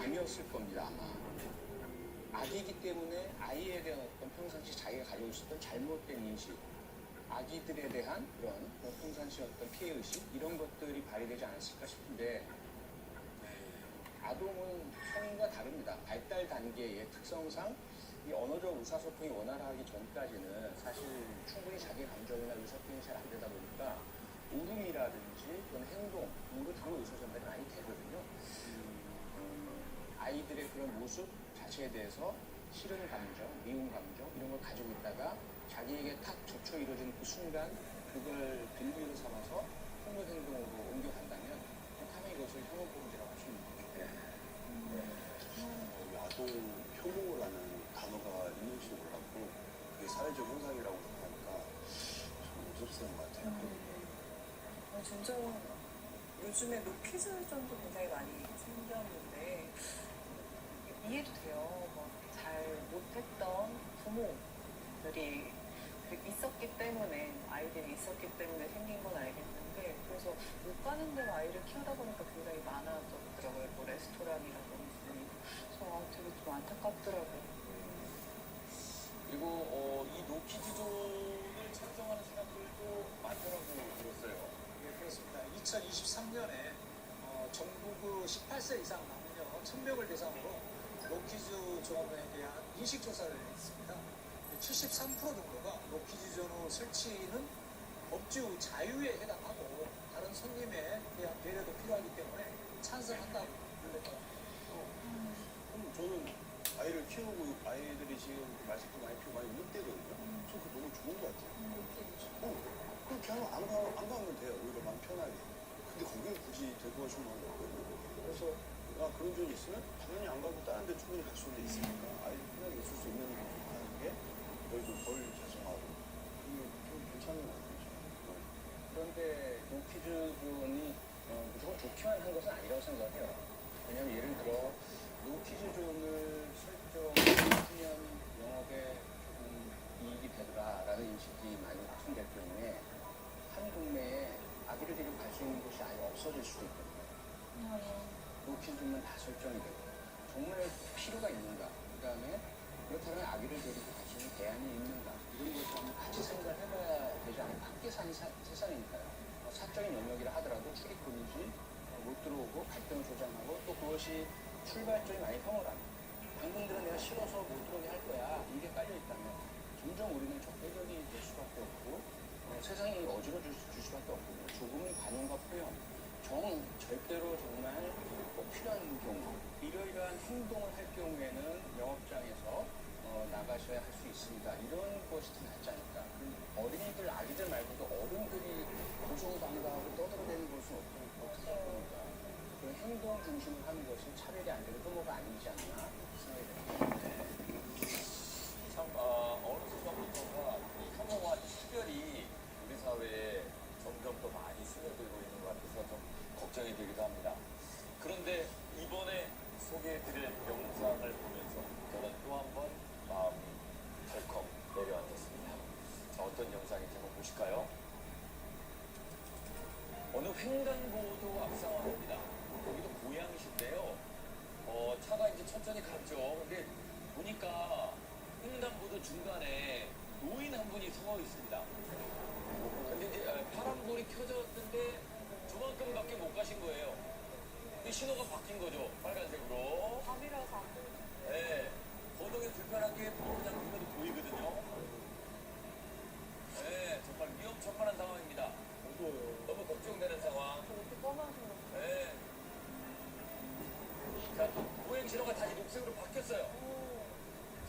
아니었을 겁니다, 아마. 아기이기 때문에 아이에 대한 어떤 평상시 자기가 가지고 있었던 잘못된 인식, 아기들에 대한 그런 평상시 어떤 피해의식, 이런 것들이 발휘되지 않았을까 싶은데, 아동은 성인과 다릅니다. 발달 단계의 특성상 이 언어적 의사소통이 원활하기 전까지는 사실 충분히 자기 감정이나 의사표현이 잘 안 되다 보니까 울음이라든지 그런 행동, 이런 그런 의사전달이 많이 되거든요. 아이들의 그런 모습 자체에 대해서 싫은 감정, 미운 감정 이런 걸 가지고 있다가 자기에게 탁 접촉 이루어진 그 순간 그걸 빌미로 삼아서 폭력 행동으로 옮겨간다면 당연히 이것을 혐오범죄라고 할 수 있는 거죠. 아동 혐오라는 단어가 있는지도 몰랐고 그게 사회적 현상이라고 생각하니까 좀 무섭스러운 것 같아요. 진짜 요즘에 노키즈전도 굉장히 많이 생겼는데 이해도 돼요. 잘 못했던 부모들이 있었기 때문에, 아이들이 있었기 때문에 생긴 건 알겠는데, 그래서 못 가는 데로 아이를 키우다 보니까 굉장히 많아졌더라고요. 뭐 레스토랑이라든지. 그래서 되게 좀 안타깝더라고요. 그리고 이 노키즈존을 찬성하는 사람들도 많더라고 들었어요. 네, 그렇습니다. 2023년에 전국 18세 이상 남녀 1000명을 대상으로 노키즈 존에 대한 인식조사를 했습니다. 73% 정도가 노키즈 존 설치는 법주 자유에 해당하고 다른 손님에 대한 배려도 필요하기 때문에 찬성한다고 불렀더라고요. 저는 아이를 키우고 아이들이 지금 마스크 많이 피우고 많이 울 때거든요. 저 그거 너무 좋은 것 같아요. 그렇게 하면 안 가면 돼요. 오히려 마음 편하게. 근데 거기를 굳이 데리고 가시면 안 되고. 그래서 그런 존이 있으면 당연히 안 가고 다른 데 충분히 갈 수도 있으니까 아이를 편하게 있을 수 있는 곳으로 가는 게 저희도 덜 죄송하고 그게 좀 괜찮은 것 같아요. 그런데 노키즈존이 무조건 좋기만 한 것은 아니라고 생각해요. 왜냐하면 예를 들어 노키즈존을 설정하면 영업에 이익이 되더라라는 인식이 많이 확산될 경우에 한 동네에 아기를 데리고 갈 수 있는 곳이 아예 없어질 수도 있거든요. 노키즈존만 다 설정이 되고 정말 필요가 있는가, 그 다음에 그렇다면 아기를 데리고 갈 수 있는 대안이 있는가, 이런 것을 한번 같이 생각을 해봐야 되지 않을까. 함께 사는 세상이니까요. 사적인 영역이라 하더라도 출입금이지 못 들어오고 갈등을 조장하고 또 그것이 출발점이 많이 혐오랍니다. 당분들은 내가 싫어서 못 들어오게 할 거야, 이게 깔려있다면 점점 우리는 적대적이 될 수밖에 없고 세상이 어지러질 수밖에 없거든요. 조금의 관용과 표현, 절대로 정말 꼭 필요한 경우, 이러이러한 행동을 할 경우에는 영업장에서 나가셔야 할 수 있습니다. 이런 것이 더 낫지 않을까. 어린이들, 아기들 말고도 어른들이 고소방가하고 떠들어대는 것은 어떻게 할 겁니까? 그런 행동 중심을 하는 것은 차별이 안 되고 혐오가 아니지 않나 생각이 됩니다. 참 어느 순간부터가 이 혐오와 차별이 우리 사회에 점점 더 많이 스며들고 있는 것 같아서 좀 걱정이 되기도 합니다. 그런데 이번에 소개해드릴 영상을 보면서 저는 또 한 번 마음이 덜컥 내려앉았습니다. 자, 어떤 영상인지 한번 보실까요? 어느 횡단보도 앞상황입니다. 여기도 고양시인데요. 차가 이제 천천히 갔죠. 근데 보니까 횡단보도 중간에 노인 한 분이 서 있습니다. 근데 이제 파란불이 켜졌는데 저만큼밖에 못 가신 거예요. 이 신호가 바뀐 거죠. 빨간색으로. 밤이라서 안 보여요. 네. 거동이 불편한 게 그냥 눈에도 보이거든요. 네. 정말 위험천만한 상황입니다. 너무 걱정되는 상황. 이렇게 떠나서. 네. 자, 또 보행 신호가 다시 녹색으로 바뀌었어요.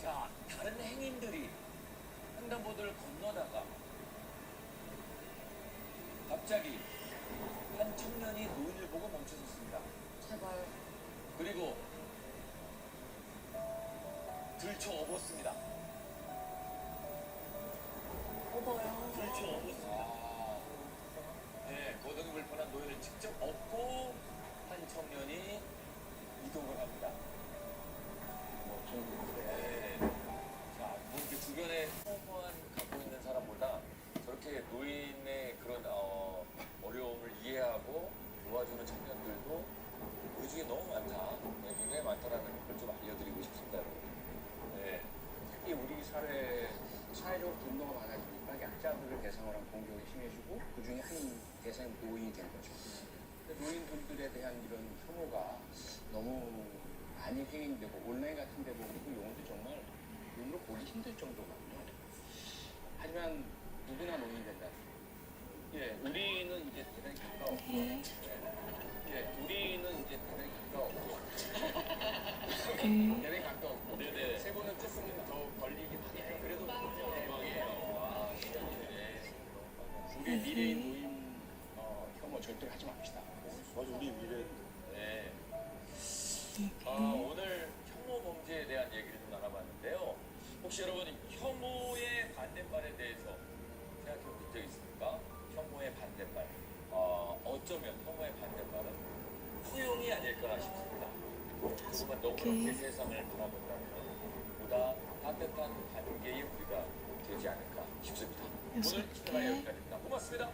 자, 다른 행인들이 횡단보도를 건너다가 갑자기 한 청년이 노인을 보고 멈춰섰습니다. 제발. 그리고 들쳐 업었습니다. 어봐요. 들쳐 업었습니다. 네, 거동이 불편한 노인을 직접 업고 한 청년이 이동을 합니다. 네. 자, 뭐 이렇게 주변에 혐오만 갖고 있는 사람보다 저렇게 노인의 그런 어려움을 이해하고 도와주는 청년들도 우리 중에 너무 많다. 네, 굉장히 많다라는 걸 좀 알려드리고 싶습니다, 여러분. 네. 특히 우리 사회적으로 분노가 많아지니까 약자들을 대상으로 한 공격이 심해지고 그 중에 한 대상이 노인이 된 거죠. 근데 노인분들에 대한 이런 혐오가 너무 많이 행행되고 온라인 같은 데 보면 그 용어도 정말 눈으로 보기 힘들 정도거든요. 하지만 누구나 노인이 된다. 예, 우리는 이제 대단히 가까웠고, 예, 우리는 이제 대단히 가까웠고, 대단히 가까웠고, 네네. 세 분은 조금 더 걸리긴 하겠죠. 그래도 대박이에요. 아, 시간이네. 우리 미래인 노인 혐오 절대로 하지 맙시다. 맞아, 우리 미래. 네. 오늘 혐오 범죄에 대한 얘기를 좀 나눠봤는데요. 혹시 여러분 혐오의 반대말에 대해서 생각해 본 적 있습니까? 혐오의 반대말. 어쩌면 혐오의 반대말은 포용이 아닐까 싶습니다. 정말 너무 그렇게 세상을 바라본다면 보다 따뜻한 관계의 우리가 되지 않을까 싶습니다. 오늘 시간이 여기까지입니다. 고맙습니다.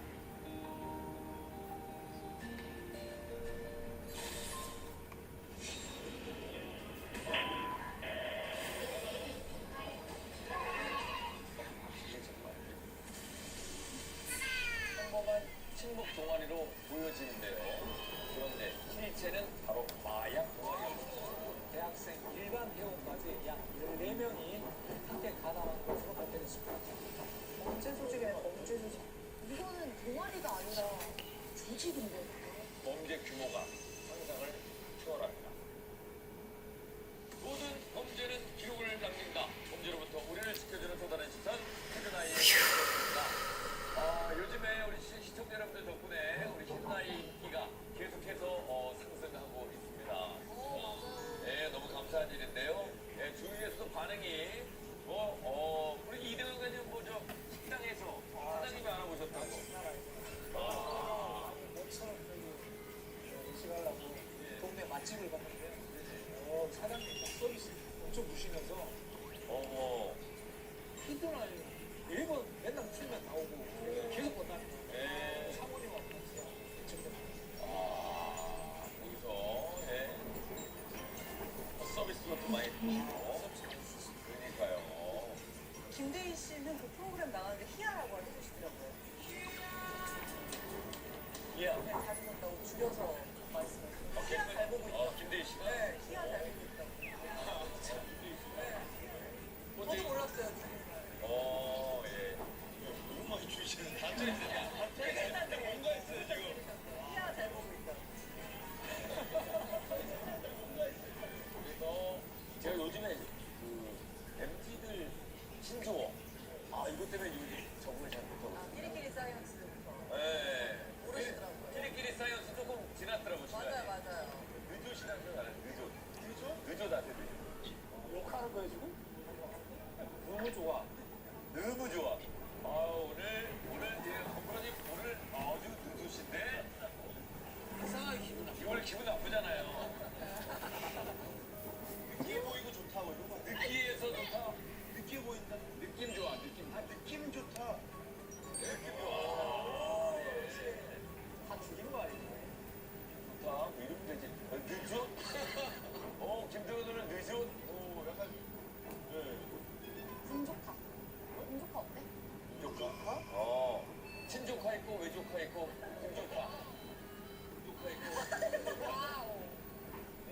이게 정말 평범한 침묵 동아리로 보여지는데요. 그런데 실체는 바로 마약 동아리였습니다. 대학생 일반 회원까지 약 14명이 함께 가담한 것으로 밝혀졌습니다. 범죄 조직이네, 범죄 조직. 이거는 동아리가 아니라 조직인데. 범죄 규모가 상상을 초월합니다. 모든 범죄는 기록을 남긴다. 범죄로부터 우리를 지켜주는 또 다른 시선, 히든아이의 시선입니다. 요즘에 우리 시청자 여러분들 덕분에 우리 히든아이 인기가 계속해서 상승하고 있습니다. 네, 너무 감사한 일인데요. 네, 주위에서도 반응이 우리 이대훈 의원님 뭐죠? 식당에서 사장님이 알아보셨다고. 모처럼 여기 외식하려고 동네 맛집을 갔는데 사장님 막 서비스 엄청 무시면서 히든아이 매번 맨날 틀면 나오고 계속 본다니까. 네. 사모님 왔다면서요. 거기서 서비스도 또 많이 주시고 그러니까요. 김대희 씨는 그 프로그램 나가는데 희야라고 해주시더라고요. 예. 그냥 자주 본다고 줄여서 말씀하셨어요. 희야 잘 보고 있다고. 김대희 씨가 네, 희야 잘 보고 있다고. 저도 몰랐어요, 지금. 예. 너무 많이 주시는. 갑자기 뭔가 있어요 지금. 희야 잘 보고 있다고. 그래서 제가 요즘에 그 MZ들 신조어 이것 때문에 요즘 적응을 잘 못하고. 끼리끼리 사이언스부터. 예. 모르시더라고요. 끼리끼리 사이언스 조금 지났더라고 시간이. 맞아요. 늦옷이라는 걸 알아요. 늦옷 아세요? 늦옷. 욕하는 거예요, 지금? 너무 좋아. 너무 좋아. 오늘 건프로님 오늘 아주 늦으신데 이상하게 기분 나빠. 오늘 기분 나쁘잖아요. 느끼해 보이고 좋다, 뭐 이런 거. 느끼해서 좋다. 느끼해 보인다. 느낌 좋아, 느낌. 느낌 좋다. 느낌 좋아. 다 죽인 거 아니에요? 좋다. 뭐 이러면 되지. 늦었? 김태훈 오늘 늦었? 약간 분조카. 분조카 어때? 조카? 친조카 있고 외조카 있고 김조카. 조카 있고 와우. 네?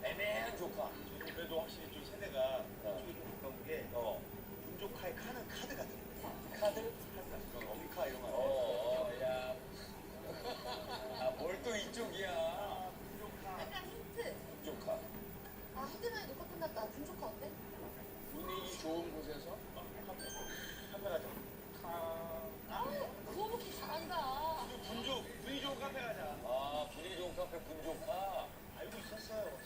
애매한 조카. 그래도 확실히 좀 세대가 쪽이 좀 가까운 게 분조카의 카드 같은 거. 카드? 엄카 이런 거. 야. 뭘 또 이쪽이야. 약간 힌트. 조카. 히든아이 녹화 끝났다. 분조카 어때? 분위기 좋은 곳에서 카페 가자. 그거 먹기 잘한다. 분위기 좋은 카페 가자. 분위기 좋은 카페 분조카. 알고 있었어요.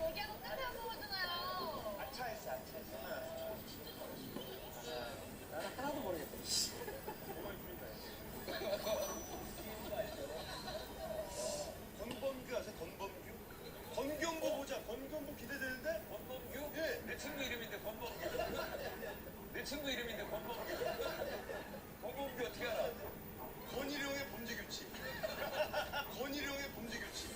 얘기하고 끝내는 거잖아요. 아차했어. 나는 하나도 모르겠다. 권범규 아세요? 권범규? 권경보 보자. 권경보 기대되는데? 권범규? 예. 내 친구 이름인데 권범규. 내 친구 이름인데 권범규. 권범규 어떻게 알아? 권일용의 범죄 규칙. 권일용의 범죄 규칙.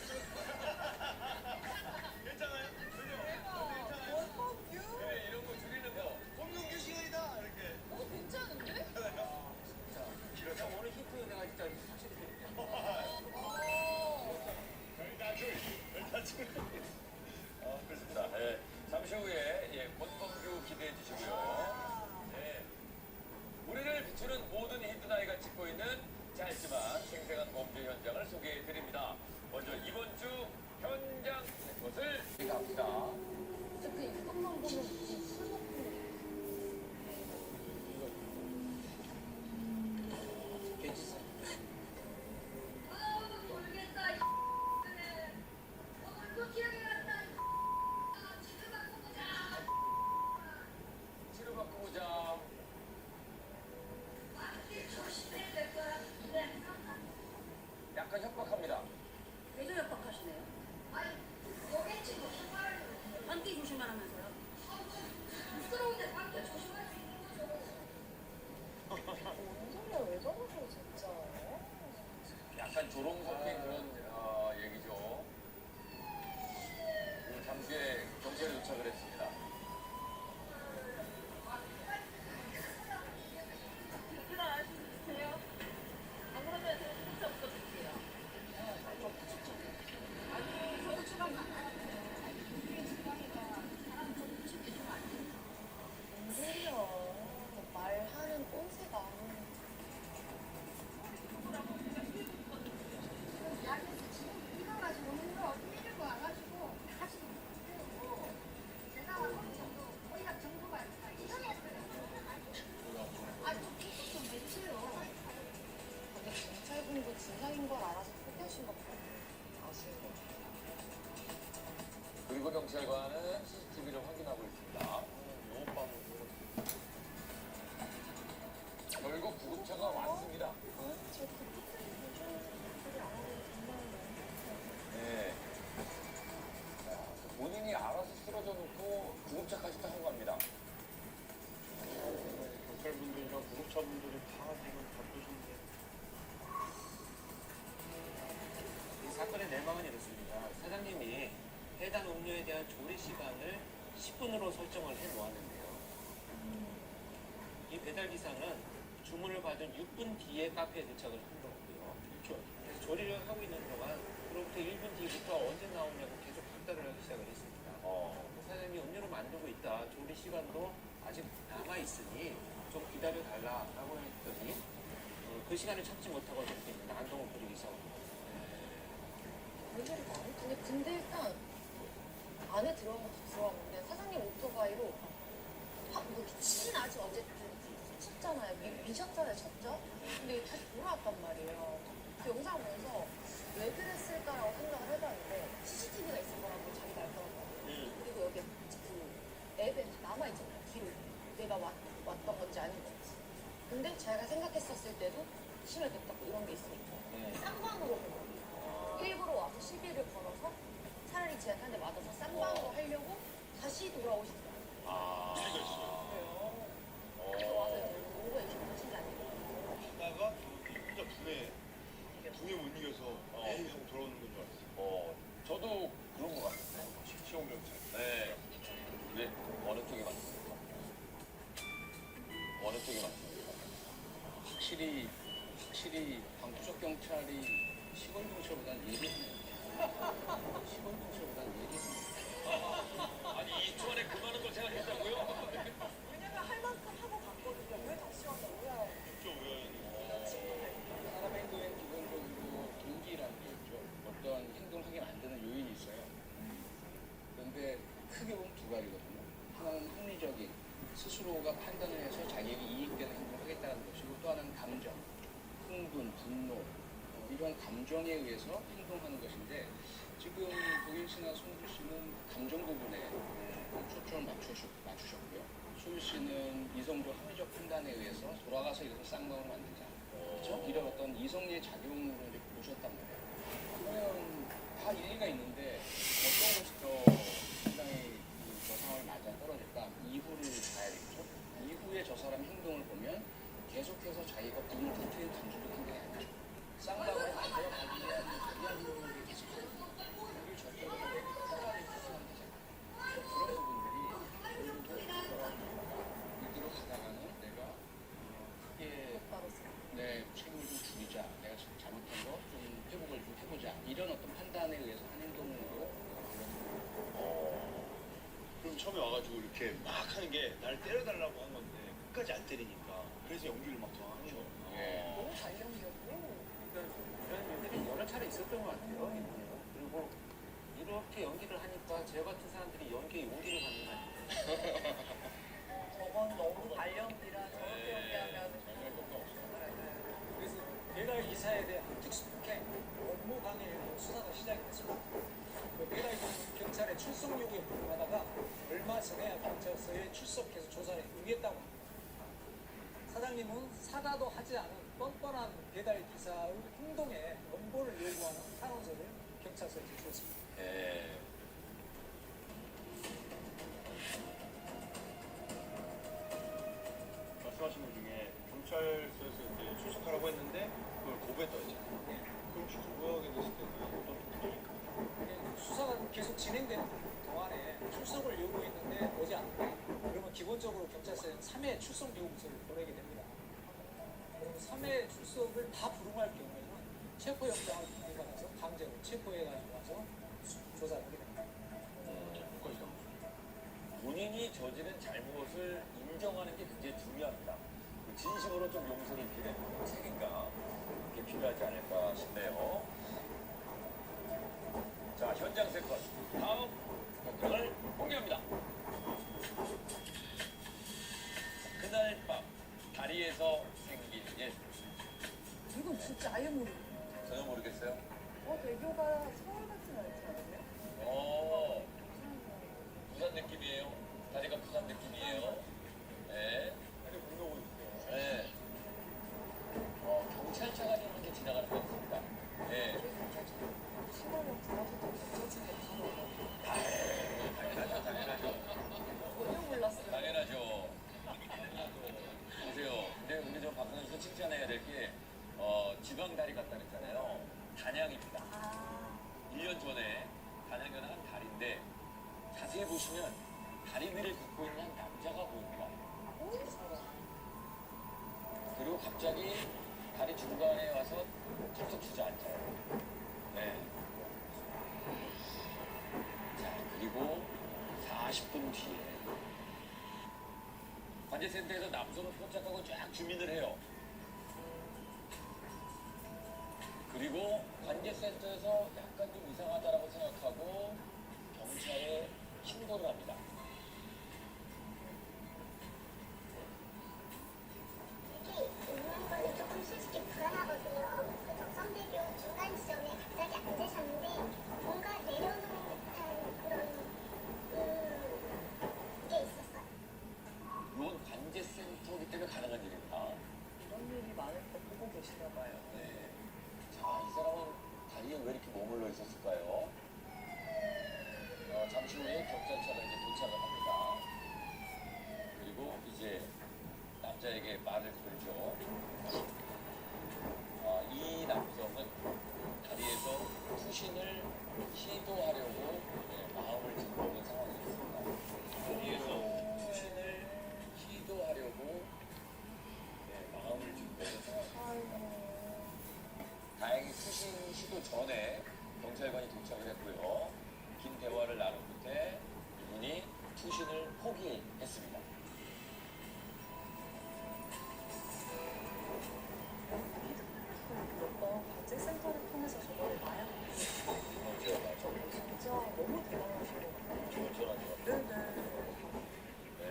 발생한 범죄 현장을 소개해 드립니다. 먼저 이번 주 현장 것을 갑니다. 그 이것만 보면 술 먹는 괜찮아. 모르겠다. 또 기억이 났다. 지금 갖고 보자. 치료받고 보자. 조심해야 될 것 같은데. 약간 협박합니다. 계속 협박하시네요. 아니, 뭐겠지 조심하라고. 감기 조심하라면서요. 부끄러운데 밖에 조심할 수 있는 거죠. 뭔 소리야, 왜 저러세요, 진짜. 약간 조롱 섞인 그런 얘기죠. 잠시 후에 경찰에 도착을 했습니다. 일어나주세요. 안 그러면 제가 진짜 없어질게요. 저도 추방 뭔 소리야. 말하는 꼰세가. 야근에서 지금 일어나지고 오는 거 밀고 와가지고 하시고 못해요. 제가 거기가 정도가 이상했어요. 아좀 계속 좀 내주세요. 근데 경찰분도 진상인 걸 알아서 포기하신 것 같아요. 아쉬운 거죠. 그리고 경찰관은 CCTV를 확인하고 있습니다. 결국 구급차가 왔습니다. 저 그때까지 소리 안 하고 정말 네. 본인이 알아서 쓰러져 놓고 구급차까지 타고 갑니다. 경찰분들이랑 구급차분들이 다 지금 바쁘신데. 이 사건의 내막은 이렇습니다. 사장님이 해당 음료에 대한 조리 시간을 10분으로 설정을 해 놓았는데요. 이 배달 기사는 주문을 받은 6분 뒤에 카페에 도착을 한 거고요. 그래서 조리를 하고 있는 동안 그로부터 1분 뒤부터 언제 나오냐고 계속 박달을 하기 시작을 했습니다. 사장님이 음료를 만들고 있다. 조리 시간도 아직 남아 있으니 좀 기다려 달라라고 했더니 그 시간을 참지 못하고 이렇게 난동을 부리기 시작합니다. 왜 저리 많이? 근데 일단 안에 들어간 것도 들어왔는데 사장님 오토바이로 뭐 이렇게 치진 않지 어쨌든 쳤잖아요. 미셨잖아요, 쳤죠? 근데 다시 돌아왔단 말이에요. 그 영상 보면서 왜 그랬을까라고 생각을 해봤는데 CCTV가 있을 거라고 자기가 알 거란 말이에요. 그리고 여기 그 앱에 남아있잖아요, 기록. 내가 왔던 건지 아닌 건지. 근데 자기가 생각했었을 때도 심하겠다고 이런 게 있으니까 쌍방으로 본 거예요. 일부러 와서 시비를 걸어서 차라리 쟤한테 맞아서 쌍방으로 하려고 다시 돌아오신 거예요. 그래요. 그래서 와서 이제 뭔가 이렇게 보신 게 아니고. 하다가 저기 혼자 분에 못 이겨서 에이 하고 돌아오는 건 줄 알았어요. 저도 그런 것 같아요. 시험 경찰. 네. 네. 어느 쪽이 맞습니까? 어느 쪽이 맞습니까? 확실히 방구석 경찰이 시골 경찰보다는 예리하네요. 시골 경찰보다는 예리하네요. 아니 2초 안에 그 많은 걸 생각했다고요? 왜냐면 할 만큼 하고 갔거든요. 왜 다시 왔냐고요? 좀 의아했는데. 사람의 행동엔 기본적으로 동기라는 게 있죠. 어떤 행동을 하게 만드는 요인이 있어요. 그런데 크게 보면 두 가지거든요. 하나는 합리적인 스스로가 판단을 해서 자기에게 이익되는 행동을 하겠다는 것이고 또 하나는 감정, 흥분, 분노 이런 감정에 의해서 행동하는 것인데 지금 도인 씨나 송주 씨는 감정 부분에 초점을 맞추셨고요. 소유 씨는 이성적 합리적 판단에 의해서 돌아가서 이것을 쌍방으로 만들자. 그렇죠? 이런 어떤 이성의 작용으로 이제 보셨단 말이에요. 그러면 다 일리가 있는데 어떤 것이 더 상당히 저 상황을 맞아 떨어질까? 이후를 봐야 되겠죠. 이후에 저 사람 행동을 보면 계속해서 자기가 분을 터트리는 감정도 굉장히 안 좋죠. 쌍방으로 만들어 가기 위한 행동을 계속하는 거를 절대로 차라리 표시하면 되잖아요. 그런 부분들이 이대로 가다가는 내가 크게 내 책임을 좀 줄이자. 내가 잘못한 거 좀 회복을 좀 해보자. 이런 어떤 판단에 의해서 한 행동으로 그럼 처음에 와가지고 이렇게 막 하는 게 나를 때려달라고 한 건데 끝까지 안 때리니까 그래서 연기를 막 더 하는 거예요. 예. 너무 잘 연기였고. 그러니까 좋았던 것 같아요. 이분은. 그리고 이렇게 연기를 하니까 저 같은 사람들이 연기에 용기를 갖는 거 아니에요. 저건 너무 발령기라 저렇게 연기하면 그래서 배달 기사에 대한 특수부의 업무 방해 수사가 시작이 됐습니다. 그 배달 경찰의 출석 요구에 불응하다가 얼마 전에 경찰서에 출석해서 조사에 응했다고 합니다. 사장님은 사과도 하지 않은 뻔뻔한 배달 기사의 행동에 엄벌을 요구하는 탄원서를 경찰서에 제출했습니다. 예. 말씀하신 분 중에 경찰서에서 이제 출석하라고 했는데 그걸 거부했다고 했잖아요. 그럼 혹시 구속하게 됐을 때는 어떤 부분입니까? 수사가 계속 진행되는 동안에 출석을 요구했는데 오지 않는다. 그러면 기본적으로 경찰서에는 3회 출석 요구서를 보내게 됩니다. 그럼 3회 출석을 다 불응할 경우에는 체포영장을 발부받아서 강제로 체포해가지고 와서 조사를 하게 됩니다. 본인이 저지른 잘못을 인정하는 게 굉장히 중요합니다. 그 진심으로 좀 용서를 비는 책임감 이게 필요하지 않을까 싶네요. 자, 현장 세컨 다음 현장을 공개합니다. 그날 밤 다리에서 생긴 일 이건 진짜 아예 모르겠어. 전혀 모르겠어요. 대교가 서울 같진 않지 않아요? 부산 느낌이에요. 다리가 부산 느낌이에요. 네. 다리 건너고 있어요. 네. 경찰차가 좀 이렇게 지나가는 것 같습니다. 네. 신호를 들어서도 저쪽에 당연하죠, 당연하죠. 전혀 몰랐어요. 당연하죠. 보세요. 근데 우리 저 박선 수 칭찬해야 될 게, 지방 다리 갔다 그랬잖아요. 단양입니다. 1년 전에 단양에 한 다리인데, 자세히 보시면 다리미를 걷고 있는 한 남자가 보입니다. 그리고 갑자기 다리 중간에 와서 턱턱 주저앉아요. 네. 자, 그리고 40분 뒤에 관제센터에서 남성을 포착하고 쫙 주민을 해요. 그리고 관제센터에서 약간 좀 이상하다라고 생각하고 경찰에 신고를 합니다. 이게 있는 거는 조금 솔직히 불안하거든요. 그 덕성대교 중간 지점에 갑자기 앉으셨는데 뭔가 내려놓은 듯한 그런 게 있었어요. 이건 관제센터이기 때문에 가능한 일입니다. 이런 일이 많을 때 보고 계시나 봐요. 네. 자, 이 사람은 다리에 왜 이렇게 머물러 있었을까요? 잠시 후에 경찰차가 이제 도착을 합니다. 그리고 이제 남자에게 말을 걸죠. 이 남성은 다리에서 투신을 시도하려고 마음을 들어오는 상황이었습니다. 다리에서 투신을 시도하려고 마음을 들어오는 상황이었습니다. 다행히 투신 시도 전에 경찰관이 도착을 했고요. 긴 대화를 나눈 끝에 이분이 투신을 포기했습니다. 몇번 관제센터를 통해서 저거를 마약 저거 진짜 너무 대단하신 것 같아요. 좋죠. 네네. 네.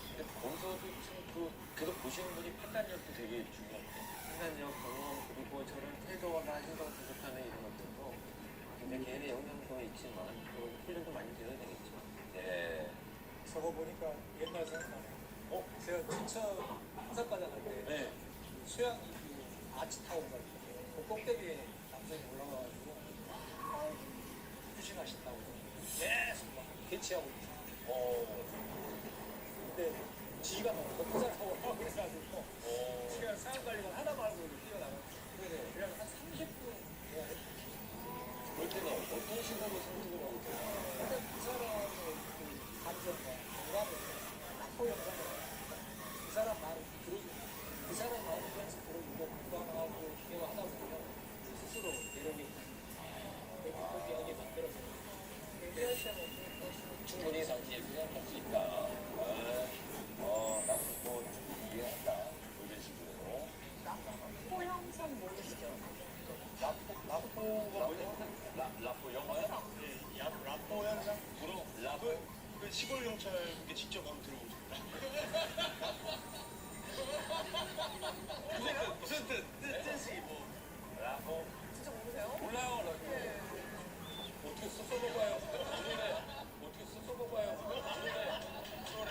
근데 거기서도 참 계속 보시는 분이 판단력도 되게 중요합니다. 판단력, 경험, 그리고 저런 태도나 행동 부족하는 이런 것들도 근데 개인의 영향도 있지만 또 훈련도 많이 되어야 되겠죠. 네. 저거 보니까 옛날 생각나네요. 제가 춘천 한산바다 갈 때 네. 수양이 그 아치 타고 갈 때 그 꼭대기에 남성이 올라가가지고 휴신하신다고 계속 막 대치하고 있어요. 근데 지가 너무 높은 사람하고 그래가지고 제가 상황관리만 하나 말고 뛰어나가고 그냥 한 30분 돼야 했어요. 그럴 때는 어떤 식으로 선택을 하고 있어요? 일단 그 사람의 그 감정과 공감을 소 영상을 그 사람 말을 들어주고 그 사람 말을 계속 들어주고 공감하고 기대가 하다 보면 스스로 매력이 포기하게 만들어져요. 얘기할 때는 충분히 당신이 생각할 수 있다. 나도 뭐 충분히 이해한다. 이런 식으로. 홀 그 시골 경찰국에 직접 한번 들어보고 싶다. 무슨 뜻이 뭐? 라고 진짜 모르세요? 몰라요. 라고. 어떻게 써봐봐요. 어떻게 써봐봐요.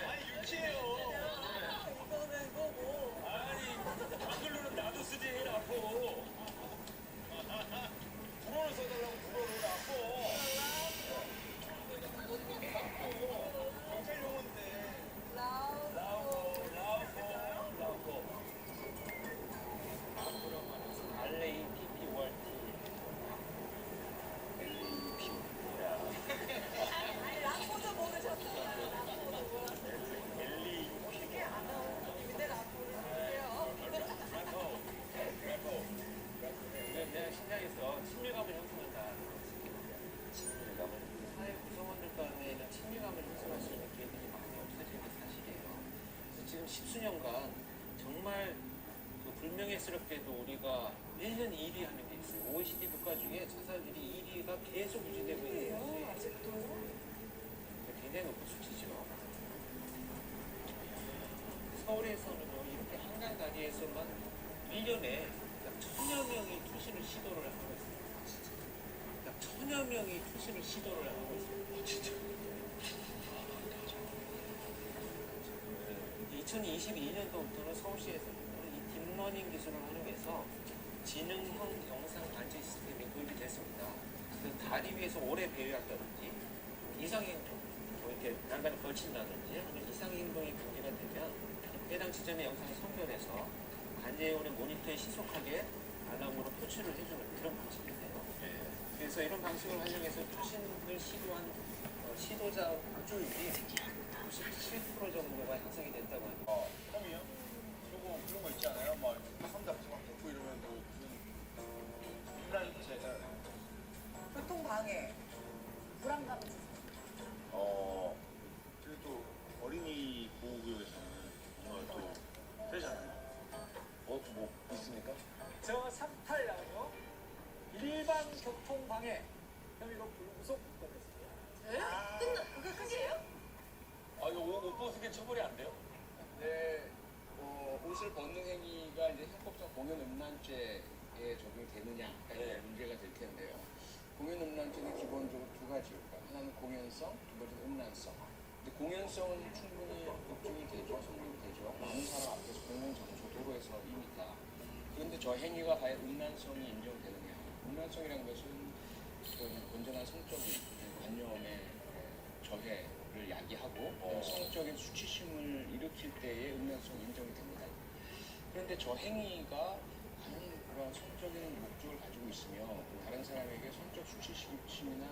아니 유치해요. 이거는 이거고. 아니 한글로는 나도 쓰지 라고. 불어를 써달라고 불어를 라고. 경찰 용어인데. 라코도 모르셨어요. 라코도 몰랐어요. 어떻게 안 나오는 근데 라코를 모르세요. 내가 신장에서 친밀감을 형성한다. 친밀감을. 사회 구성원들 간에는 친밀감을 형성할 수 있는 기회들이 많이 없어지는 게 사실이에요. 그래서 지금 십수년간 정말 그 불명예스럽게도 우리가 1년 1위 하는 게 있어요. OECD 국가 중에 자살률이 1위가 계속 유지되고 있는 거지. 아직도. 굉장히 높은 수치죠. 서울에서는요, 이렇게 한강 다리에서만 1년에 약 1000여 명이 투신을 시도를 하고 있습니다. 약 1000여 명이 투신을 시도를 하고 있습니다. 진짜. 2022년도부터는 서울시에서는 이 딥러닝 기술을 활용해서 지능형 영상 관제 시스템이 도입이 됐습니다. 그래서 다리 위에서 오래 배회한다든지 이상행동, 뭐 이렇게 난간을 걸친다든지 하는 이상행동이 관계가 되면 해당 지점의 영상을 선별해서 관제원의 모니터에 신속하게 알람으로 표출을 해주는 그런 방식인데요. 그래서 이런 방식을 활용해서 투신을 시도한 시도자 확률이 97% 정도가 형성이 됐다고 합니다. 컴이요? 저거 그런 거 있잖아요. 막 삼답지 막 덮고 이러면 뭐 무슨 인간체가 교통방해. 불안감 주세요. 그리고 또 어린이 보호구역에서는 뭔가 또 세잖아요. 뭐 있습니까? 저 38량요 일반 교통방해 혐의로 불구속 기소됐습니다. 네? 그게 끝이에요? 아 이거 옷 벗은 처벌이 안 돼요? 네, 옷을 벗는 행위가 이제 형법상 공연음란죄에 적용이 되느냐 네. 문제가 될 텐데요. 공연음란죄는 기본적으로 두 가지입니다. 하나는 공연성, 두 번째는 음란성. 근데 공연성은 충분히 입증이 되죠, 성립이 되죠. 많은 사람 앞에서 공공장소 도로에서 이미 다. 그런데 저 행위가 과연 음란성이 인정되느냐? 음란성이라는 것은 그런 건전한 성적인 관념의 저해를 야기하고 성적인 수치심을 일으킬 때의 음란성이 인정이 됩니다. 그런데 저 행위가 과연 그런 성적인 목적을 가지고 있으며 또 다른 사람에게 성적 수치심이나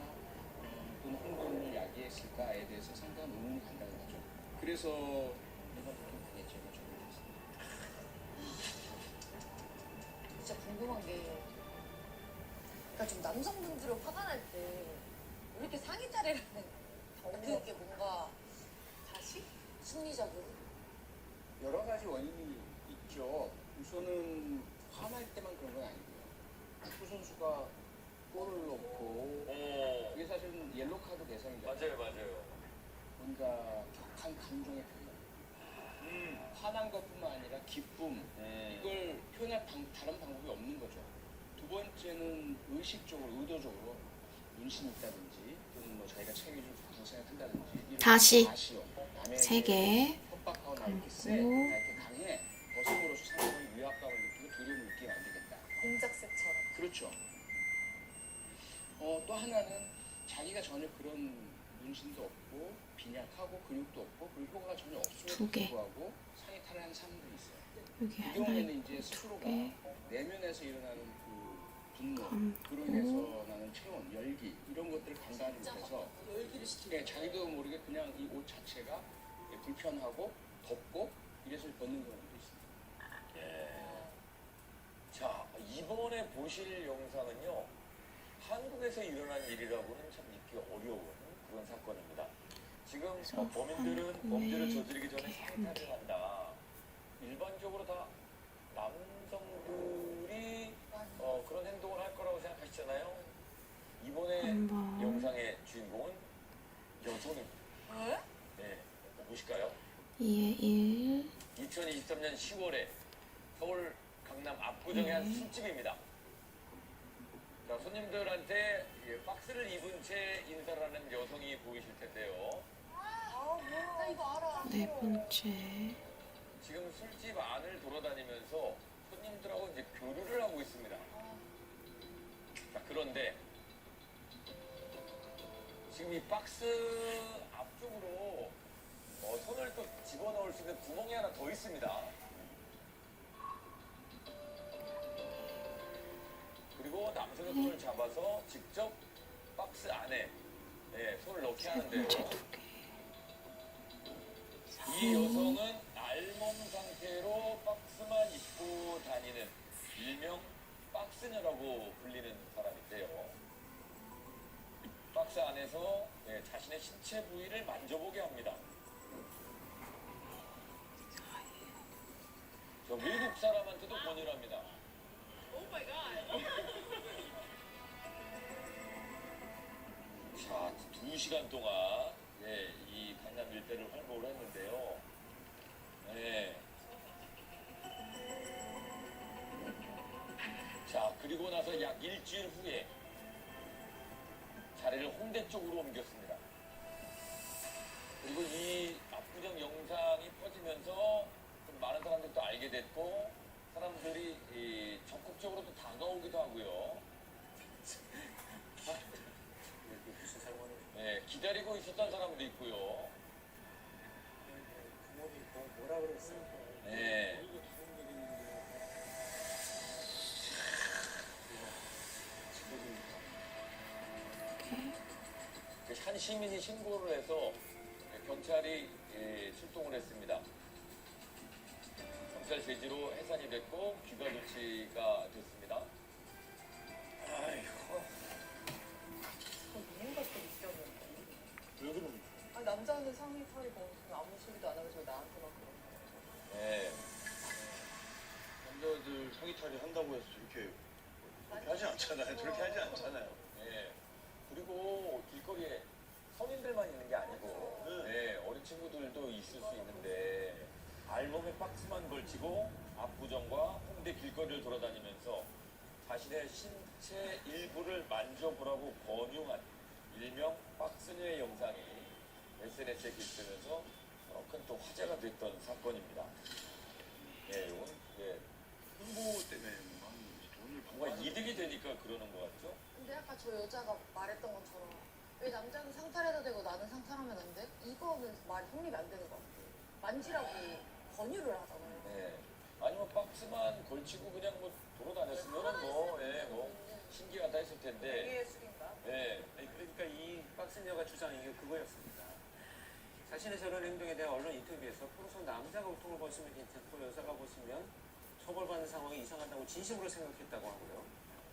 또는 흥분을 야기했을까에 대해서 상당한 의문이 간다는 거죠. 그래서 내가 그렇게 많이 했지만 적용됐습니다. 진짜 궁금한 게, 그러니까 좀 남성분들은 화가 날 때 왜 이렇게 상의 자리를 그게 뭔가 다시 심리적으로 여러 가지 원인이 있죠. 우선은 화날 때만 그런 건 아니고요. 축구 선수가 골을 넣고 이게 사실은 옐로 카드 대상이잖아요. 맞아요. 뭔가 격한 감정의 표현. 화난 것뿐만 아니라 기쁨. 이걸 표현할 다른 방법이 없는 거죠. 두 번째는 의식적으로, 의도적으로 문신이 있다든지 또는 뭐 자기가 책임을 가서 생각한다든지 이런 다시 아쉬움, 남에게 세 개. 협박하고 나 이렇게 세, 그리고 나 이렇게 강해 벗음으로써 상대방이 위압감을 느끼고 두려움을 느끼게 만들겠다. 공작새처럼. 그렇죠. 또 하나는 자기가 전혀 그런 문신도 없고 빈약하고 근육도 없고 그리고 효과가 전혀 없음에도 두 개. 불구하고 상해 탈하는 사람들이 있어요. 여기 이 하나 경우에는 이제 있고 스스로가 두 개. 내면에서 일어나는 그 분노, 감고. 그로 인해서 나는 체온, 열기 이런 것들을 감당하지 못해서 열기를 시키고. 네, 자기도 모르게 그냥 이 옷 자체가 불편하고 덥고 이래서 벗는 경우도 있습니다. 자, 이번에 보실 영상은요, 한국에서 일어난 일이라고는 참 믿기 어려운 그런 사건입니다. 지금 범인들은 범죄를 저지르기 전에 상탈을 한다. 일반적으로 다 남성들이 그런 행동을 할 거라고 생각하시잖아요. 이번에 한번. 영상의 주인공은 여성입니다. 왜? 2에 1. 2023년 10월에 서울 강남 압구정의 한 술집입니다. 자, 손님들한테 박스를 입은 채 인사를 하는 여성이 보이실 텐데요. 나 이거 알아. 네 번째. 지금 술집 안을 돌아다니면서 손님들하고 이제 교류를 하고 있습니다. 자, 그런데 지금 이 박스 앞쪽으로 손을 또 집어넣을 수 있는 구멍이 하나 더 있습니다. 그리고 남성의 손을 잡아서 직접 박스 안에 손을 넣게 하는데요. 이 여성은 알몸 상태로 박스만 입고 다니는 일명 박스녀라고 불리는 사람인데요. 박스 안에서 자신의 신체 부위를 만져보게 합니다. 저 외국 사람한테도 권유합니다. 자, 2시간 동안 이 강남 일대를 활보를 했는데요. 네. 자, 그리고 나서 약 일주일 후에 자리를 홍대 쪽으로 옮겼습니다. 그리고 이 압구정 영상이 퍼지면서 좀 많은 사람들이 또 알게 됐고, 사람들이 적극적으로 또 다가오기도 하고요. 무슨 상관을 기다리고 있었던 사람도 있고요. 부모님 뭐라 그랬어요? 네. 이거 좋은 일인데. 한 시민이 신고를 해서 경찰이 출동을 했습니다. 경찰 제지로 해산이 됐고 귀가 조치가 됐습니다. 아이고. 미인 같은 느꼈는데. 왜 그러는 아, 남자는 상의 탈이 벗으면 아무 소리도 안 하고 저 나한테만 그러는 네. 남자들 성의탈이 한다고 해서 저렇게 하지 않잖아요. 저렇게 하지 않잖아요. 네. 그리고 길거리에 성인들만 있는 게 아니고 어린 친구들도 있을 수 있는데 알몸에 박스만 걸치고 압구정과 홍대 길거리를 돌아다니면서 자신의 신체 일부를 만져보라고 권유한 일명 박스녀의 영상이 SNS에 게시되면서 큰 또 화제가 됐던 사건입니다. 이건 홍보 때문에 뭔가 하는 거지. 돈을 뭔가 받고 이득이 되니까 그러는 것 같죠? 근데 아까 저 여자가 말했던 것처럼 왜 남자는 상탈해도 되고 나는 상탈하면 안 돼? 이거는 말이 성립이 안 되는 것 같아요. 만지라고 권유를 하잖아요. 네. 아니면 박스만 걸치고 그냥 뭐 돌아다녔으면은 뭐 신기하다 했을 텐데. 이게 술인가? 네. 아니, 그러니까 이 박스녀가 주장한 게 그거였습니다. 자신의 저런 행동에 대한 언론 인터뷰에서 평소 남자가 우통을 벗으면 괜찮고 여자가 벗으면 처벌받는 상황이 이상하다고 진심으로 생각했다고 하고요.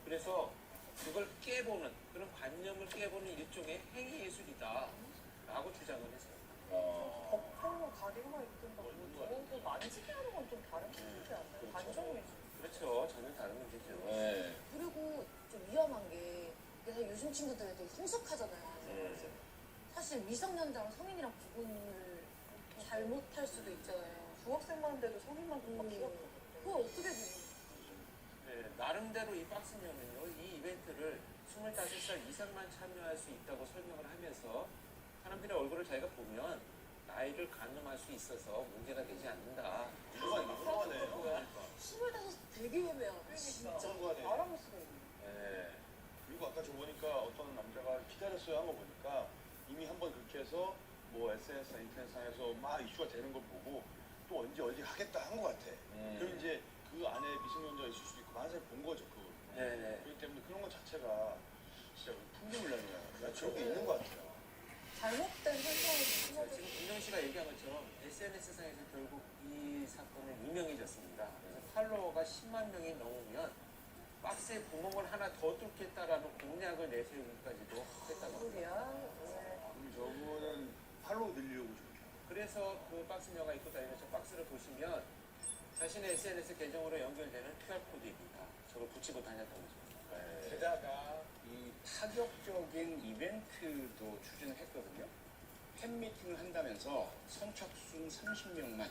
그래서 그걸 깨보는, 그런 관념을 깨보는 일종의 행위 예술이다 라고 주장을 했어요. 거꾸로 가리고만 입든가 뭐 저건 또 만지게 하는 건 좀 다른 문제지 않나요? 그렇죠. 관종이지. 그렇죠. 전혀 다른 문제죠. 네. 그리고 좀 위험한 게 그래서 요즘 친구들은 되게 성숙하잖아요. 사실 미성년자랑 성인이랑 구분을 잘못할 수도 있잖아요. 중학생만 돼도 성인만 그걸 어떻게 보는 네, 나름대로 이 박스녀는요, 이 이벤트를 25살 이상만 참여할 수 있다고 설명을 하면서 사람들의 얼굴을 자기가 보면 나이를 가늠할 수 있어서 문제가 되지 않는다. 유명하네. 25 되게 애매하다. 진짜. 성공하네. 알아볼 수가 있네. 네. 그리고 아까 저 보니까 어떤 남자가 기다렸어요 한 거 보니까 이미 한번 그렇게 해서 뭐 SNS나 인터넷상에서 막 이슈가 되는 걸 보고 또 언제 어디 하겠다 한 거 같아. 그럼 이제 그 안에 미성년자가 있을 수도 있고 많은 사람이 본 거죠. 네. 그렇기 때문에 그런 것 자체가 진짜 풍기물량이야. 그런 게 있는 것 같아요. 잘못된 설정을 자, 지금 김정 씨가 얘기한 것처럼 SNS상에서 결국 이 사건은 유명해졌습니다. 그래서 팔로워가 10만 명이 넘으면 박스에 구멍을 하나 더 뚫겠다라는 공약을 내세우기까지도 했다고 합니다. 그럼 저분은 팔로우 늘리려고 저렇게. 그래서 그 박스녀가 입고 다니면서 박스를 보시면 자신의 SNS 계정으로 연결되는 QR코드입니다. 저걸 붙이고 다녔던 거죠. 게다가 이 파격적인 이벤트도 추진을 했거든요. 팬미팅을 한다면서 선착순 30명만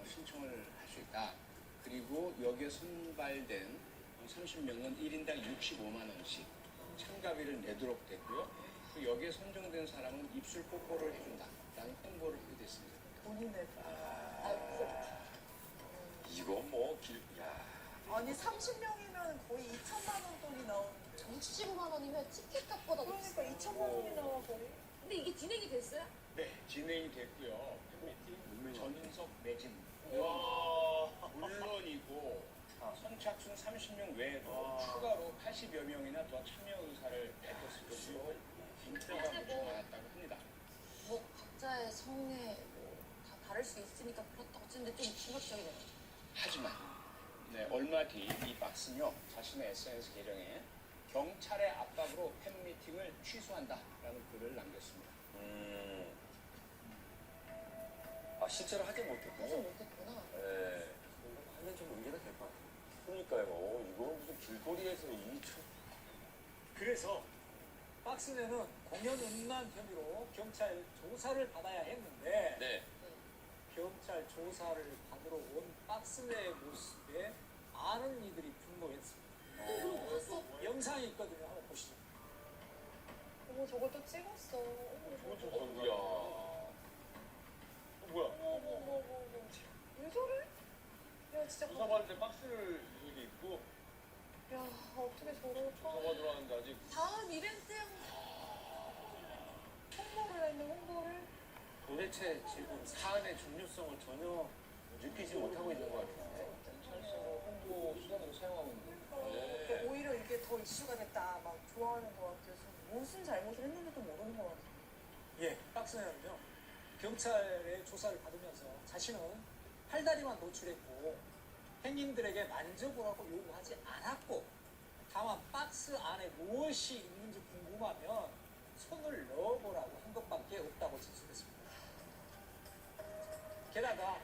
신청을 할 수 있다. 그리고 여기에 선발된 30명은 1인당 65만 원씩 참가비를 내도록 됐고요. 그 여기에 선정된 사람은 입술 뽀뽀를 해준다. 라는 홍보를 하게 됐습니다. 본인의 이거 뭐 야. 아니 30명이면 거의 2천만 원 돈이 나오는 65만 원이면 티켓값보다 그러니까 2천만 원이 나와 거의. 근데 이게 진행이 됐어요? 네, 진행이 됐고요. 팬미팅 전인석 매진 와. 물론이고 선착순 30명 외에도 추가로 80여 명이나 더 참여 의사를 밝혔을 것으로 인터가 무척 많았다고 합니다. 뭐 각자의 성에 뭐다 다를 수 있으니까 그렇다고 치는데 좀 충격적이네요. 하지만 얼마 뒤 이 박스녀 자신의 SNS 계정에 경찰의 압박으로 팬미팅을 취소한다라는 글을 남겼습니다. 아 실제로 하지 하지 못했고. 못했구나. 예. 하면 좀 문제가 될 것 같아요. 그러니까요. 이거 무슨 길거리에서 그래서 박스맨은 공연 음란 혐의로 경찰 조사를 받아야 했는데 네. 경찰 조사를 받으러 온 박스맨의 모습에 많은 이들이 분노했습니다. 봤어? 영상이 있거든요. 한번 보시죠. 어머 저걸 또 찍었어. 어머 저거 누구야? 뭐야? 어머. 왜 저래? 야 진짜 조사받는데 박스를 이렇게 입고 야 어떻게 저걸 조사받으러 하는데 아직 다음 이벤트형 홍보를 했네 홍보를. 도대체 지금 사안의 중요성을 전혀 느끼지 못하고 있는 것 같은데. 경찰서로 홍보 수단으로 사용하고 있는 거예요. 그러니까 오히려 이게 더 이슈가 됐다 막 좋아하는 것 같아서 무슨 잘못을 했는지도 모르는 것 같아요. 예, 박스맨은요. 경찰의 조사를 받으면서 자신은 팔다리만 노출했고 행인들에게 만져보라고 요구하지 않았고 다만 박스 안에 무엇이 있는지 궁금하면 손을 넣어보라고 한 것밖에 없다고 진술했습니다. 게다가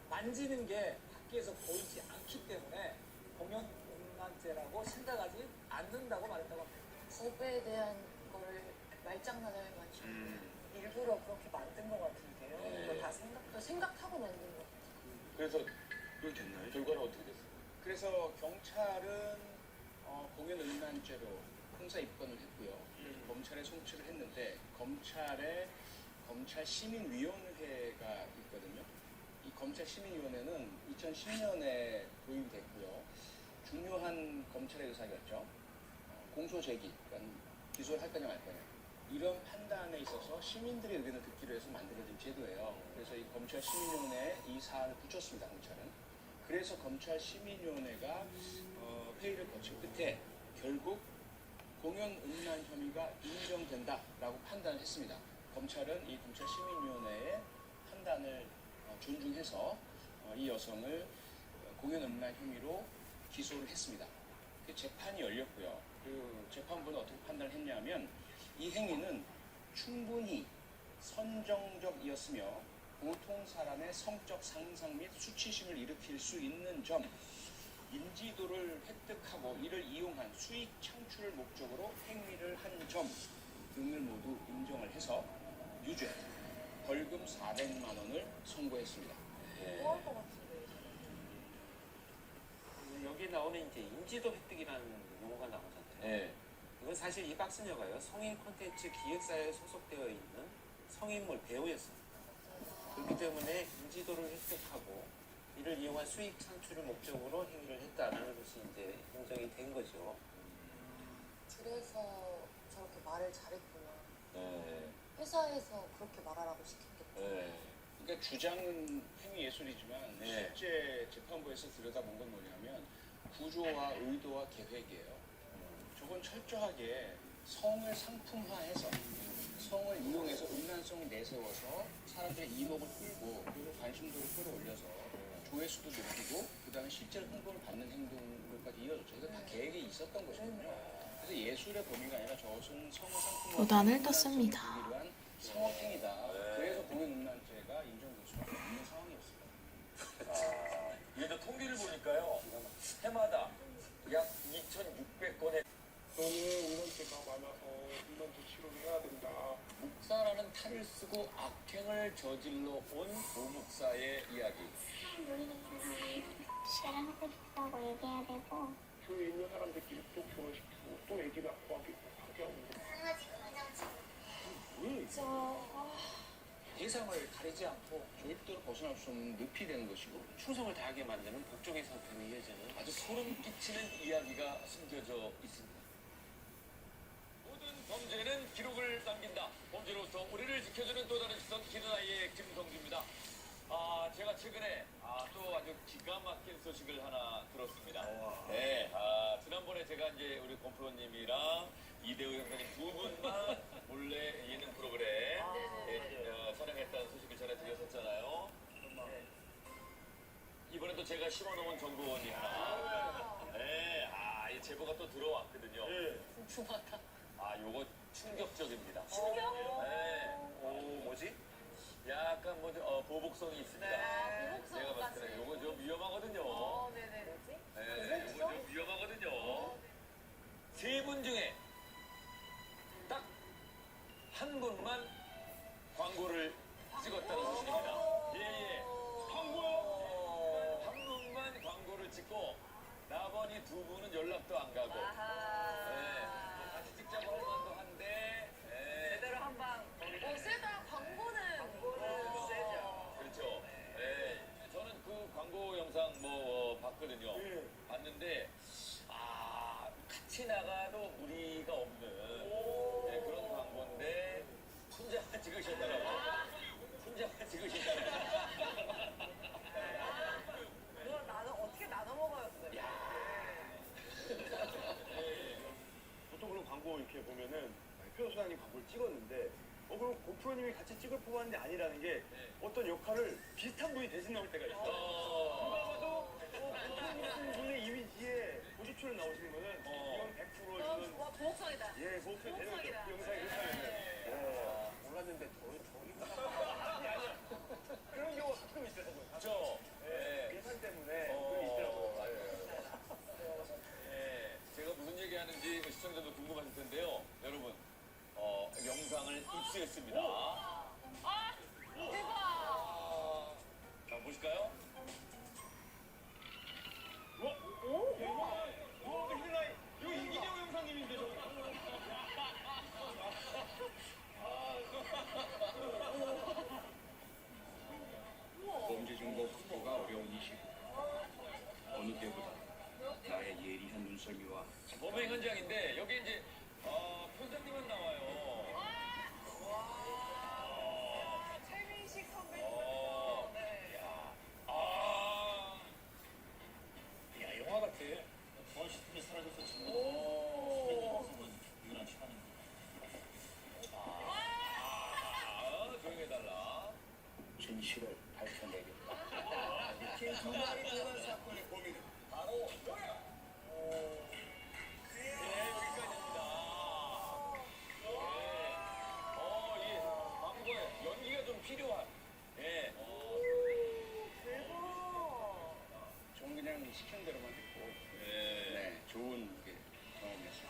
만지는 게 밖에서 보이지 않기 때문에 공연 음란죄라고 생각하지 않는다고 말했다고 합니다. 법에 대한 거를 말장난을 마치고 일부러 그렇게 만든 것 같은데요. 네. 이거 다 생각하고 만든 거. 그래서 그렇게 됐나요? 결과는 어떻게 됐어요? 그래서 경찰은 공연 음란죄로 형사 입건을 했고요. 검찰에 송치를 했는데 검찰 시민위원회가 있거든요. 이 검찰 시민위원회는 2010년에 도입이 됐고요. 중요한 검찰의 의사결정, 공소 제기, 그러니까 기소를 할 거냐 말 거냐. 이런 판단에 있어서 시민들의 의견을 듣기로 해서 만들어진 제도예요. 그래서 이 검찰 시민위원회에 이 사안을 붙였습니다, 경찰은. 그래서 검찰 시민위원회가 회의를 거친 끝에 결국 공연 음란 혐의가 인정된다라고 판단을 했습니다. 검찰은 이 검찰 시민위원회의 판단을 존중해서 이 여성을 공연 음란 혐의로 기소를 했습니다. 그 재판이 열렸고요. 그 재판부는 어떻게 판단을 했냐면 이 행위는 충분히 선정적이었으며 보통 사람의 성적 상상 및 수치심을 일으킬 수 있는 점, 인지도를 획득하고 이를 이용한 수익 창출을 목적으로 행위를 한 점 등을 모두 인정을 해서 유죄, 벌금 400만 원을 선고했습니다. 뭐할 것 같은데. 여기 나오는 이제 인지도 획득이라는 용어가 나오잖아요. 네. 이건 사실 이 박스녀가요 성인 콘텐츠 기획사에 소속되어 있는 성인물 배우였습니다. 그렇기 때문에 인지도를 획득하고 이를 이용한 수익 창출을 목적으로 행위를 했다는 것이 이제 인정이 된 거죠. 그래서 저렇게 말을 잘했구나. 네. 회사에서 그렇게 말하라고 시켰겠죠. 네. 그러니까 주장은 행위 예술이지만 네. 실제 재판부에서 들여다본 건 뭐냐면 구조와 의도와 계획이에요. 저건 철저하게 성을 상품화해서 성을 이용해서 음란성을 내세워서 사람들의 이목을 끌고 그리고 관심도를 끌어올려서 조회수도 높이고 그다음에 실제로 홍보를 받는 행동까지 이어졌죠. 이거 다 계획이 있었던 것이거든요. 그래서 예술의 범위가 아니라 저것은 성을 상품화 도단을 떴습니다. 위한 상업행위다. 그래서 공연 음란죄가 인정될 수밖에 없는 상황이었어요. 이게 통계를 보니까요. 해마다 약 2,600건의 너는 음란죄가 많아서 음란죄 치료를 해야 된다. 목사라는 탈을 쓰고 악행을 저질러 온 보목사의 이야기. 모르는 사람이 시간을 하고 싶다고 얘기해야 되고 교회에 있는 사람들끼리 또 결혼시키고 또 애기 낳고 하게 하고. 사마지고 가장 대상을 가리지 않고 절대로 벗어날 수 없는 늪이 되는 것이고 충성을 다하게 만드는 복종의 상태로 이어지는 아주 소름 끼치는 이야기가 숨겨져 있습니다. 모든 범죄는 기록을 남긴다. 범죄로부터 우리를 지켜주는 또 다른 시선 기른아이의 김성주입니다. 제가 최근에 또 아주 기가 막힌 소식을 하나 들었습니다. 네, 지난번에 제가 이제 우리 권프로님이랑 이대호 형사님 두 분만 몰래 예능 프로그램 촬영했다는 소식을 전해드렸었잖아요. 네. 이번에도 제가 심어놓은 정보원이 하나. 네, 이 제보가 또 들어왔거든요. 궁금하다. 요거 충격적입니다. 충격? 네. 뭐지? 약간 보복성이 있습니다. 보복성 제가 봤을 때는 요거 좀 위험하거든요. 네네. 네, 요거 좀 위험하거든요. 세 분 중에 딱 한 분만 광고를 찍었다는 소식입니다. 예. 광고요? 한 분만 광고를 찍고 나머지 두 분은 연락도 안 가고. 네. 같이 찍자고 할 만도 한데. 제대로 한방 세다. 광고는. 세죠. 그렇죠. 네. 저는 그 광고 영상 봤거든요. 봤는데 같이 나가도 무리가 없는 그런 광고인데 혼자만 찍으셨더라고요. 혼자만 찍으셨더라고요. 그걸 어떻게 나눠 먹어였어요? 보통 그런 광고 이렇게 보면은 표현 소장님 광고를 찍었는데 그럼 고프로님이 같이 찍을 법한데 아니라는 게 어떤 역할을 비슷한 분이 대신 나올 때가 있어. 누가 봐도 고프로님 같은 분의 이미지에 고지초를 나오시는 거는 이건 100% 이거는 보복성이다. 목소리 되는 거죠. 그 영상이 그렇게 하면. 몰랐는데 그런 경우가 가끔 있더라고요. 그렇죠. 예산 때문에 그게 있더라고요. 제가 무슨 얘기하는지 시청자도 궁금하실 텐데요. 여러분, 영상을 입수했습니다. 대박. 자, 보실까요? 이거 이기재호 형사님인데 저거. 범죄 증거 확보가 어려운 이 시국 어느 때보다 나의 예리한 눈썰미와 범행 현장인데 여기 이제 편장님은 나와요. 최민식 선배님. 야 영화 같아. 멋있게 사라졌어 지금. 이건 시간입니다. 조용해달라. 진실을 밝혀내겠다. 두 마리 동안 사건의 범인은 바로 너야. 여기까지입니다. 이 광고에 연기가 좀 필요한. 좀 그냥 시킨 대로만 했고 좋은 경험이었어요.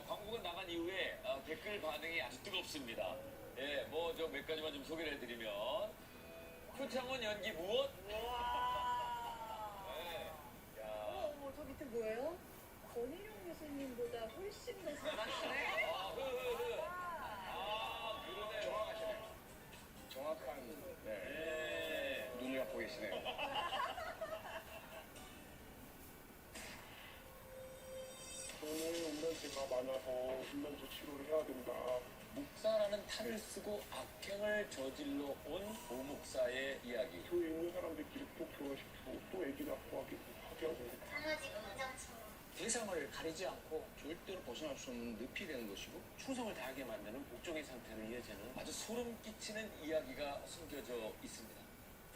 광고가 나간 이후에 댓글 반응이 아주 뜨겁습니다. 저 몇 가지만 좀 소개를 해드리면 표창원 연기 무엇? 어머, 저 밑에 뭐예요? 권희룡 교수님보다 훨씬 더 잘하시네. 그러네. 정확하시네요. 정확한 눈을 갖고 계시네요. 오늘 운전대가 많아서 운전대 치료를 해야 된다. 목사라는 탈을 쓰고 악행을 저질러 온 보목사의 이야기. 교회에 있는 사람들끼리 또 결혼시키고 또 애기 낳고 하게 하고. 사마지고 가장 친구 대상을 가리지 않고 절대로 벗어날 수 없는 늪이 되는 것이고 충성을 다하게 만드는 복종의 상태로 이어지는 아주 소름 끼치는 이야기가 숨겨져 있습니다.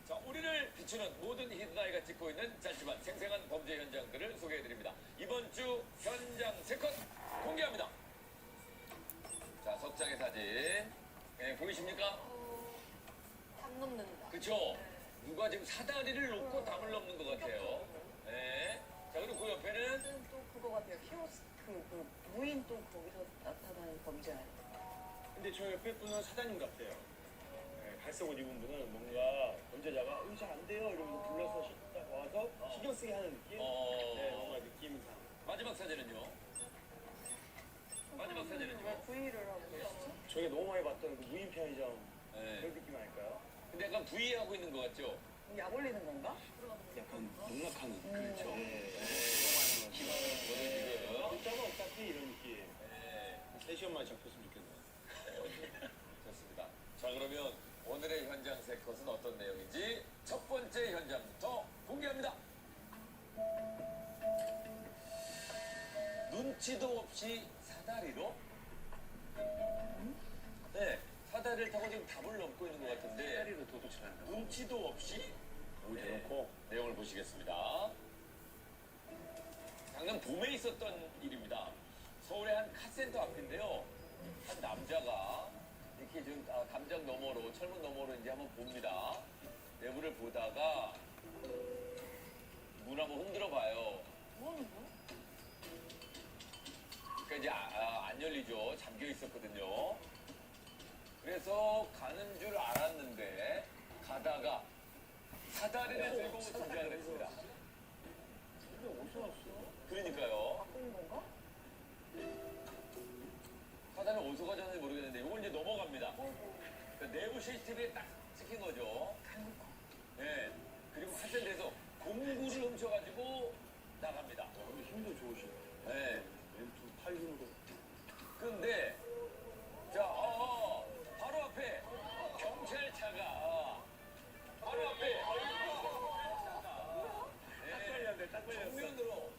자, 우리를 비추는 모든 히든아이가 찍고 있는 짧지만 생생한 범죄 현장들을 소개해드립니다. 이번 주 현장 3컷 공개합니다. 자, 석장의 사진. 보이십니까? 담 넘는다. 그쵸? 누가 지금 사다리를 놓고 담을 넘는 것 같아요. 자, 그리고 그 옆에는 또 그거 같아요. 키오스크 그 무인 또 거기서 나타나는 범죄 아니에요? 근데 저 옆에 분은 사장님 같아요. 네, 갈색 옷 입은 분은 뭔가 범죄자가 의자 안 돼요 이러면서 불러서 딱 와서 신경 쓰게 하는 느낌? 네, 뭔가 느낌상. 마지막 사진은요? 마지막 사진은요? V를 하고 있어. 저희가 너무 많이 봤던 그 무인 편의점 네. 그런 느낌 아닐까요? 근데 약간 V하고 있는 것 같죠? 약 올리는 건가? 약간 농락하는 그렇죠. 저는 지금 짜가 어차피 이런 느낌. 네, 3시간만에 잡혔으면 좋겠네요. 좋습니다. 자, 그러면 오늘의 현장 세 컷은 어떤 내용인지 첫 번째 현장부터 공개합니다. 눈치도 없이 사다리로? 네, 사다리를 타고 지금 답을 넘고 있는 것 같은데 사다리로 도둑질 한다. 눈치도 없이 대놓고 내용을 보시겠습니다. 작년 봄에 있었던 일입니다. 서울의 한 카센터 앞인데요. 한 남자가 이렇게 좀 담장 너머로, 철문 너머로 이제 한번 봅니다. 내부를 보다가 문 한번 흔들어 봐요. 뭐 하는 거야? 그러니까 이제 안 열리죠. 잠겨 있었거든요. 그래서 가는 줄 알았는데 가다가 사다리를 들고 등장을 했습니다. 근데 어디서 왔어? 그러니까요. 바꾸는 건가? 사다리는 어디서 가졌는지 모르겠는데 이걸 이제 넘어갑니다. 그러니까 내부 CCTV에 딱 찍힌 거죠. 네. 그리고 카센터에서 공구를 훔쳐가지고 나갑니다. 근데 힘도 좋으시네. 네. 왼쪽 팔 힘으로. 근데 자, 바로 앞에 경찰차가 바로 앞에 딱 걸렸어. 정면으로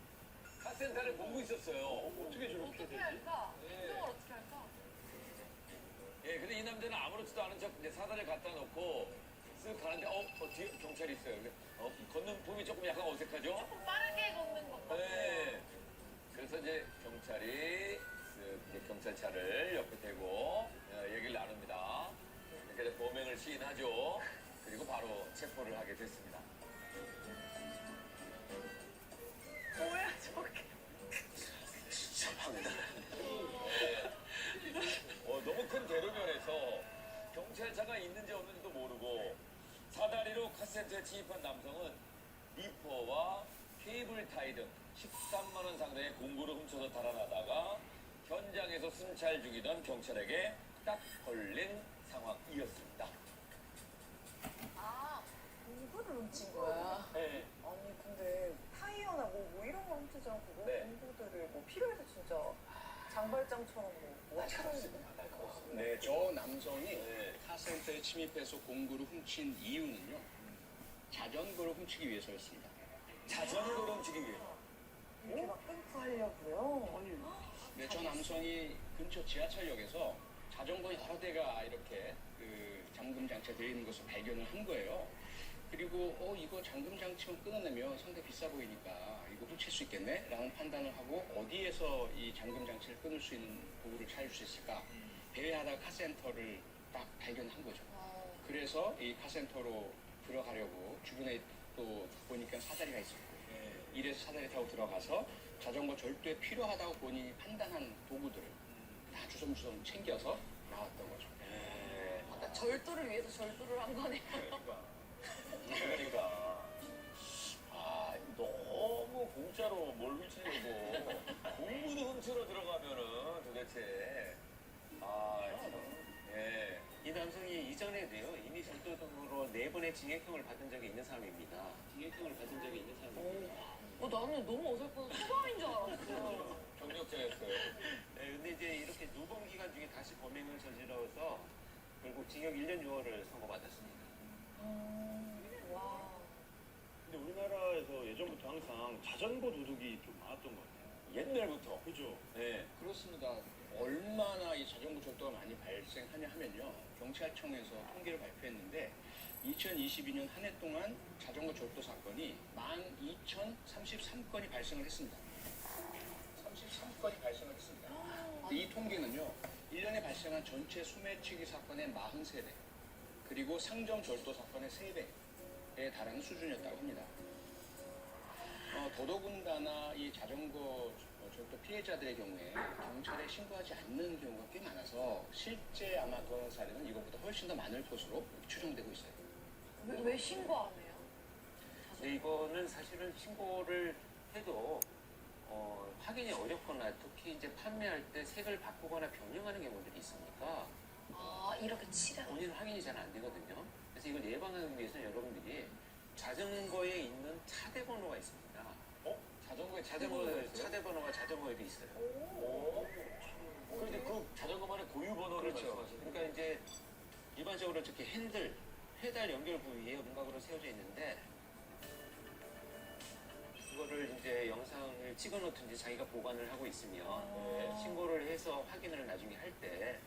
카센터를 보고 있었어요. 어떻게 저렇게 어떻게 되지? 할까? 구경을 어떻게 할까? 예, 근데 이 남자는 아무렇지도 않은 척 이제 사다리를 갖다 놓고 쓱 가는데 뒤에 경찰이 있어요. 근데, 걷는 폼이 조금 약간 어색하죠? 조금 빠르게 걷는 것 같아. 네. 그래서 이제 경찰이 쓱 이제 경찰차를 옆에 대고 얘기를 나눕니다. 그러니까 이제 범행을 시인하죠. 그리고 바로 체포를 하게 됐습니다. 뭐야 저게? 너무 큰 대로변에서 경찰차가 있는지 없는지도 모르고 사다리로 카센터에 침입한 남성은 리퍼와 케이블 타이 등 13만 원 상당의 공구를 훔쳐서 달아나다가 현장에서 순찰 중이던 경찰에게 딱 걸린 상황이었습니다. 아 공구를 훔친 거야. 네. 아니 근데 타이어나 뭐 이런 거 훔치지 않고 네. 공구들을 뭐 필요해서 진짜 장발장처럼 뭐 네, 저 남성이 네. 카센터에 침입해서 공구를 훔친 이유는요. 자전거를 훔치기 위해서였습니다. 자전거를 훔치기 위해서. 이렇게 막 끊고 하려고요. 네, 저 남성이 근처 지하철역에서 자전거 여러 대가 이렇게 그 잠금 장치가 되어 있는 것을 발견을 한 거예요. 그리고 이거 잠금 장치만 끊어내면 상당히 비싸 보이니까 이거 훔칠 수 있겠네? 라는 판단을 하고 어디에서 이 잠금 장치를 끊을 수 있는 도구를 찾을 수 있을까? 배회하다가 카센터를 딱 발견한 거죠. 그래서 이 카센터로 들어가려고 주변에 또 보니까 사다리가 있었고 이래서 사다리 타고 들어가서 자전거 절도에 필요하다고 본인이 판단한 도구들을 다 주섬주섬 챙겨서 나왔던 거죠. 아까 절도를 위해서 절도를 한 거네요. 그러니까 너무 공짜로 뭘 훔치려고 공구도 훔치러 들어가면은 도대체 예. 이 남성이 이전에도요 이미 절도 등으로 4번의 징역형을 받은 적이 있는 사람입니다. 징역형을 받은 적이 있는 사람입니다. 나는 너무 어설퍼서 소방인 줄 알았어. 경력자였어요. 네, 근데 이제 이렇게 누번 기간 중에 다시 범행을 저질러서 결국 징역 1년 6월을 선고받았습니다. 와. 근데 우리나라에서 예전부터 항상 자전거 도둑이 좀 많았던 것 같아요. 옛날부터. 그죠? 네. 그렇습니다. 얼마나 이 자전거 절도가 많이 발생하냐 하면요. 경찰청에서 통계를 발표했는데 2022년 한 해 동안 자전거 절도 사건이 12,033건이 발생을 했습니다. 33건이 발생을 했습니다. 근데 이 통계는요. 1년에 발생한 전체 소매치기 사건의 43배 그리고 상점 절도 사건의 3배에 달하는 수준이었다고 합니다. 더더군다나 이 자전거 절도 피해자들의 경우에 경찰에 신고하지 않는 경우가 꽤 많아서 실제 아마 그런 사례는 이것보다 훨씬 더 많을 것으로 추정되고 있어요. 왜 신고 안 해요? 근데 이거는 사실은 신고를 해도 확인이 어렵거나 특히 이제 판매할 때 색을 바꾸거나 변형하는 경우들이 있으니까 아, 이렇게 칠해. 본인 확인이 잘 안 되거든요. 그래서 이걸 예방하기 위해서 여러분들이 자전거에 있는 차대 번호가 있습니다. 자전거에 차대 번호가 자전거에도 있어요. 그런데 그 자전거만의 고유 번호를 그렇죠. 말씀하시는 그러니까 이제 일반적으로 저렇게 핸들, 페달 연결 부위에 음각으로 세워져 있는데 그거를 이제 영상을 찍어 놓든지 자기가 보관을 하고 있으면 신고를 해서 확인을 나중에 할 때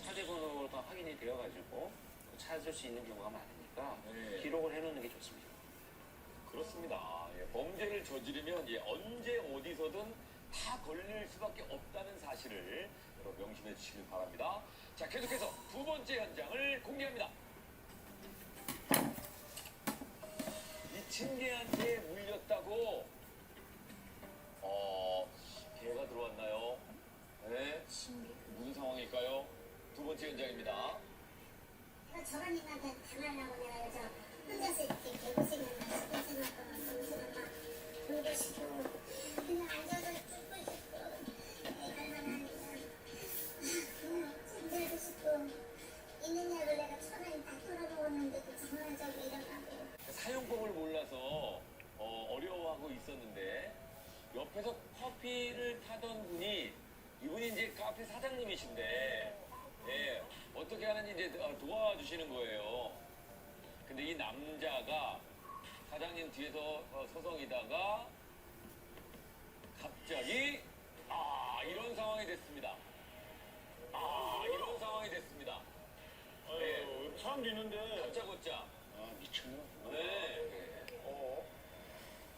차대 번호가 확인이 되어가지고 찾을 수 있는 경우가 많으니까 네. 기록을 해놓는 게 좋습니다. 그렇습니다. 예, 범죄를 저지르면 언제 어디서든 다 걸릴 수밖에 없다는 사실을 여러분 명심해 주시길 바랍니다. 자, 계속해서 두 번째 현장을 공개합니다. 이 친개한테 물렸다고 개가 들어왔나요? 네. 무슨 상황일까요? 두 번째 현장입니다. 내가 저런 인간한테 당하려고 내가 여자 혼자서 이렇게 개고생을 막 10분 동안 정신을 막 공부시키고 그냥 앉아서 죽고 싶고 얼마나 하니까 잠들고 싶고 있는 약을 내가 1,000원이 다 털어먹었는데도 정말적으로 일어나고 사용법을 몰라서 어려워하고 있었는데 옆에서 커피를 타던 분이 이분이 이제 카페 사장님이신데 예, 어떻게 하는지 이제 도와주시는 거예요. 근데 이 남자가 사장님 뒤에서 서성이다가 갑자기 이런 상황이 됐습니다. 이런 상황이 됐습니다. 네. 사람도 있는데. 다짜고짜. 미쳤나? 네.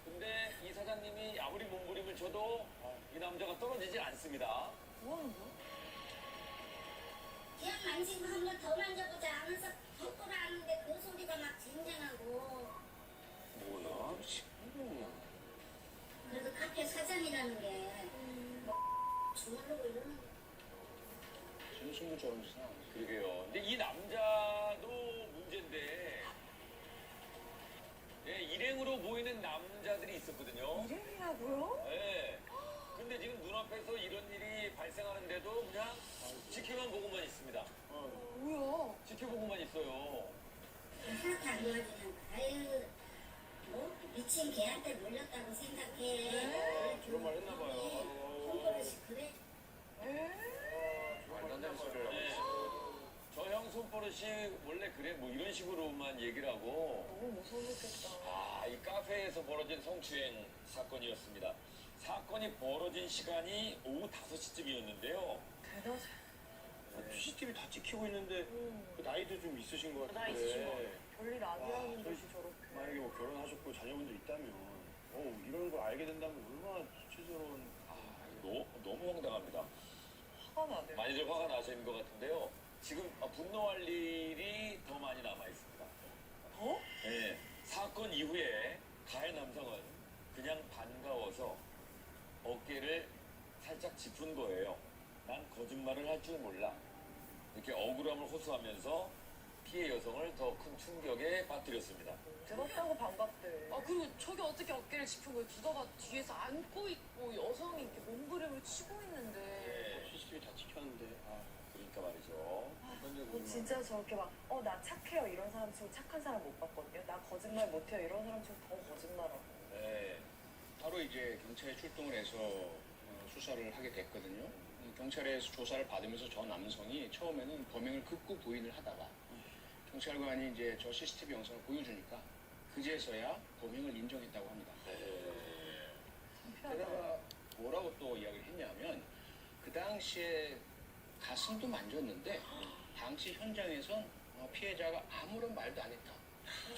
근데 이 사장님이 아무리 몸부림을 쳐도 이 남자가 떨어지지 않습니다. 뭐 하는 거야? 그냥 만지고 한 번 더 만져보자 하면서 헛구를 하는데 그 소리가 막 쟁쟁하고 뭐야? 그래도 카페 사장이라는 게 주물르고 이러는 거 진심으로 저런 짓은 안 해. 그러게요. 근데 이 남자도 문제인데 예, 일행으로 보이는 남자들이 있었거든요. 이름이라고요? 예. 근데 지금 눈앞에서 이런 일이 발생하는데도 그냥 지켜만 보고만 있습니다. 뭐야? 지켜보고만 있어요. 하나도 안 도와주는 거 아유 뭐 미친 개한테 물렸다고 생각해 그런 말 했나 봐요. 손버릇이 그래? 말도 안 되는 소리를 하고 있어요. 저 형 손버릇이 원래 그래? 뭐 이런 식으로만 얘기를 하고 너무 무서웠겠다. 이 카페에서 벌어진 성추행 사건이었습니다. 사건이 벌어진 시간이 오후 5시쯤이었는데요. 대단하다. CCTV 다 찍히고 있는데 그 나이도 좀 있으신 것 같은데. 나이 있으신 것 같아요. 별일 아니라는 와, 듯이 저렇게. 만약에 뭐 결혼하셨고 자녀분들 있다면 이런 걸 알게 된다면 얼마나 수치스러운. 너무 황당합니다. 화가 나네. 많이들 화가 나시는 것 같은데요. 지금 분노할 일이 더 많이 남아 있습니다. 더? 네. 사건 이후에 가해 남성은 그냥 반가워서 어깨를 살짝 짚은 거예요. 난 거짓말을 할 줄 몰라. 이렇게 억울함을 호소하면서 피해 여성을 더 큰 충격에 빠뜨렸습니다. 들었다고 반갑대. 아, 그리고 저게 어떻게 어깨를 짚은 거예요? 누가 뒤에서 안고 있고 여성이 이렇게 몸부림을 치고 있는데. 네. CCTV 다 찍혔는데. 그러니까 말이죠. 진짜 저렇게 막, 나 착해요. 이런 사람 치고 착한 사람 못 봤거든요. 나 거짓말 못해요. 이런 사람 치고 더 거짓말하고. 네. 바로 이제 경찰에 출동을 해서 수사를 하게 됐거든요. 경찰에서 조사를 받으면서 저 남성이 처음에는 범행을 극구 부인을 하다가 경찰관이 이제 저 CCTV 영상을 보여주니까 그제서야 범행을 인정했다고 합니다. 게다가 뭐라고 또 이야기를 했냐면 그 당시에 가슴도 만졌는데 당시 현장에선 피해자가 아무런 말도 안 했다.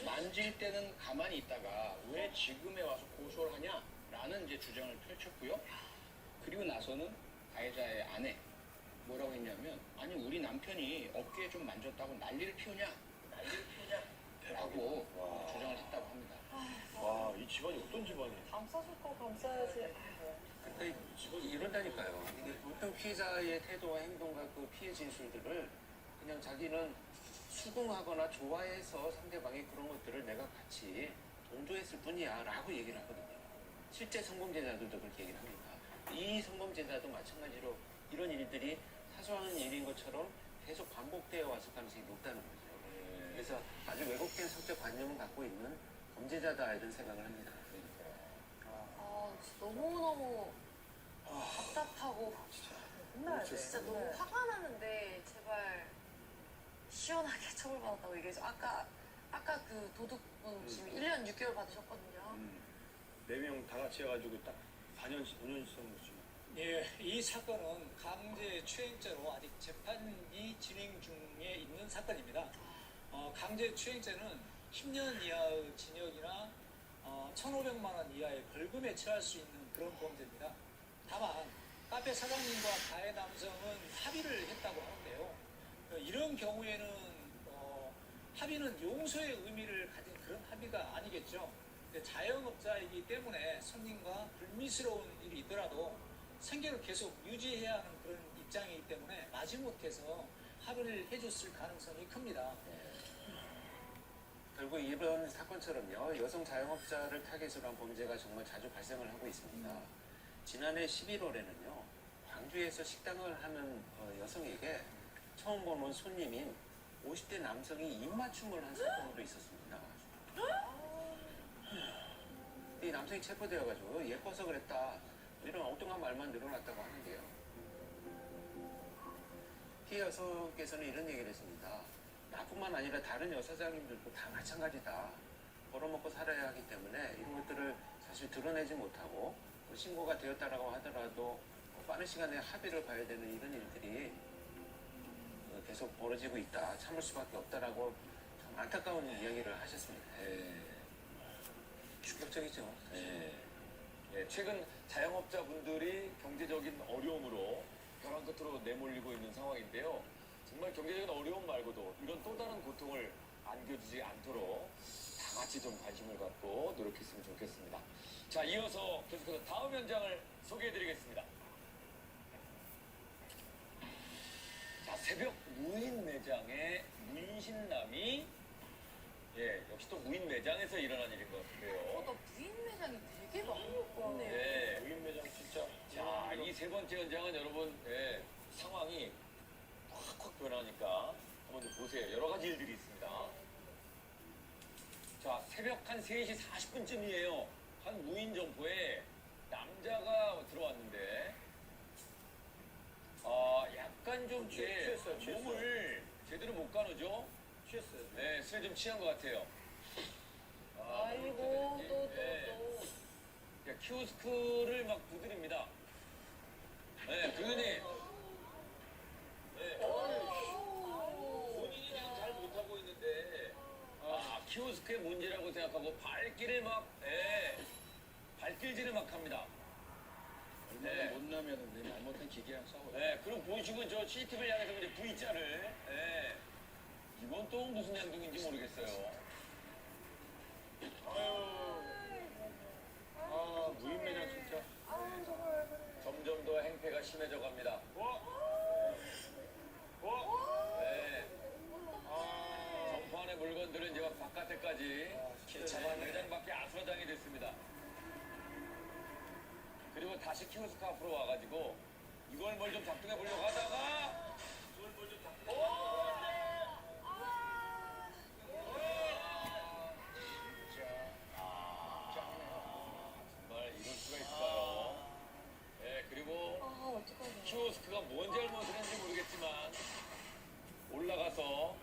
만질 때는 가만히 있다가 왜 지금에 와서 고소를 하냐라는 이제 주장을 펼쳤고요. 그리고 나서는 가해자의 아내 뭐라고 했냐면 아니 우리 남편이 어깨에 좀 만졌다고 난리를 피우냐 라고 주장을 했다고 합니다. 와, 이 집안이 어떤 집안이에요? 감싸줄 거 감싸야지. 그러니까 이런다니까요. 이게 보통 피해자의 태도와 행동과 그 피해 진술들을 그냥 자기는 수긍하거나 좋아해서 상대방의 그런 것들을 내가 같이 동조했을 뿐이야 라고 얘기를 하거든요. 실제 성범죄자들도 그렇게 얘기를 합니다. 이 성범죄자도 마찬가지로 이런 일들이 사소한 일인 것처럼 계속 반복되어 왔을 가능성이 높다는 거죠. 그래서 아주 왜곡된 성적 관념을 갖고 있는 범죄자다 이런 생각을 합니다. 진짜 너무너무 답답하고 혼나야 돼. 진짜 너무 화가 나는데 제발 시원하게 처벌받았다고 얘기해줘. 아까 그 도둑분 지금 1년 6개월 받으셨거든요. 4명 다 같이 해가지고 딱 4년씩, 5년씩 하는 거지. 예, 이 사건은 강제추행죄로 아직 재판이 진행 중에 있는 사건입니다. 강제추행죄는 10년 이하의 징역이나 1,500만 원 이하의 벌금에 처할 수 있는 그런 범죄입니다. 다만 카페 사장님과 가해 남성은 합의를 했다고 하는데요. 이런 경우에는 합의는 용서의 의미를 가진 그런 합의가 아니겠죠. 근데 자영업자이기 때문에 손님과 불미스러운 일이 있더라도 생계를 계속 유지해야 하는 그런 입장이기 때문에 마지못해서 합의를 해줬을 가능성이 큽니다. 결국 이번 사건처럼요, 여성 자영업자를 타겟으로 한 범죄가 정말 자주 발생을 하고 있습니다. 지난해 11월에는요, 광주에서 식당을 하는 여성에게 처음 보는 손님인 50대 남성이 입맞춤을 한 사건도 있었습니다. 이 남성이 체포되어가지고 예뻐서 그랬다, 이런 엉뚱한 말만 늘어났다고 하는데요. 피해 여성께서는 이런 얘기를 했습니다. 나뿐만 아니라 다른 여사장님들도 다 마찬가지다. 벌어먹고 살아야 하기 때문에 이런 것들을 사실 드러내지 못하고 신고가 되었다라고 하더라도 빠른 시간에 합의를 봐야 되는 이런 일들이 계속 벌어지고 있다. 참을 수밖에 없다라고 참 안타까운 이야기를 하셨습니다. 충격적이죠. 최근 자영업자분들이 경제적인 어려움으로 벼랑 끝으로 내몰리고 있는 상황인데요. 정말 경제적인 어려움 말고도 이런 또 다른 고통을 안겨주지 않도록 다 같이 좀 관심을 갖고 노력했으면 좋겠습니다. 자, 이어서 계속해서 다음 현장을 소개해드리겠습니다. 자, 새벽 무인 매장의 문신남이 역시 또 무인 매장에서 일어난 일인 것 같은데요. 나 무인 매장이 되게 많았거든요. 네. 무인 매장 진짜. 자, 이 세 번째 현장은 여러분 상황이 확확 변하니까 한번 좀 보세요. 여러 가지 일들이 있습니다. 자, 새벽 한 3시 40분쯤이에요. 한 무인 점포에 남자가 들어왔는데 약간 좀 취했어요. 몸을 제대로 못 가누죠? 취했어요. 네, 술에 좀 취한 것 같아요. 아이고, 또. 키오스크를 막 두드립니다. 그러니 본인이 그냥 잘 못하고 있는데 키오스크의 문제라고 생각하고 발길을 막 발길질을 막 합니다. 얼마나 못나면은 내 잘못한 기계랑 싸워요. 그럼 보시고 저 CCTV를 향해서 이제 V자를 이건 또 무슨 양동인지 모르겠어요. 무인 매장 진짜. 점점 더 행패가 심해져 갑니다. 점포 안의 물건들은 이제 막 바깥에까지 매장 밖에 아수라장이 됐습니다. 그리고 다시 키오스크 앞으로 와가지고 이걸 뭘 좀 작동해 보려고 하다가 정말 이럴 수가 있을까요? 그리고 어떡하냐. 키오스크가 뭔 잘못을 했는지 모르겠지만 올라가서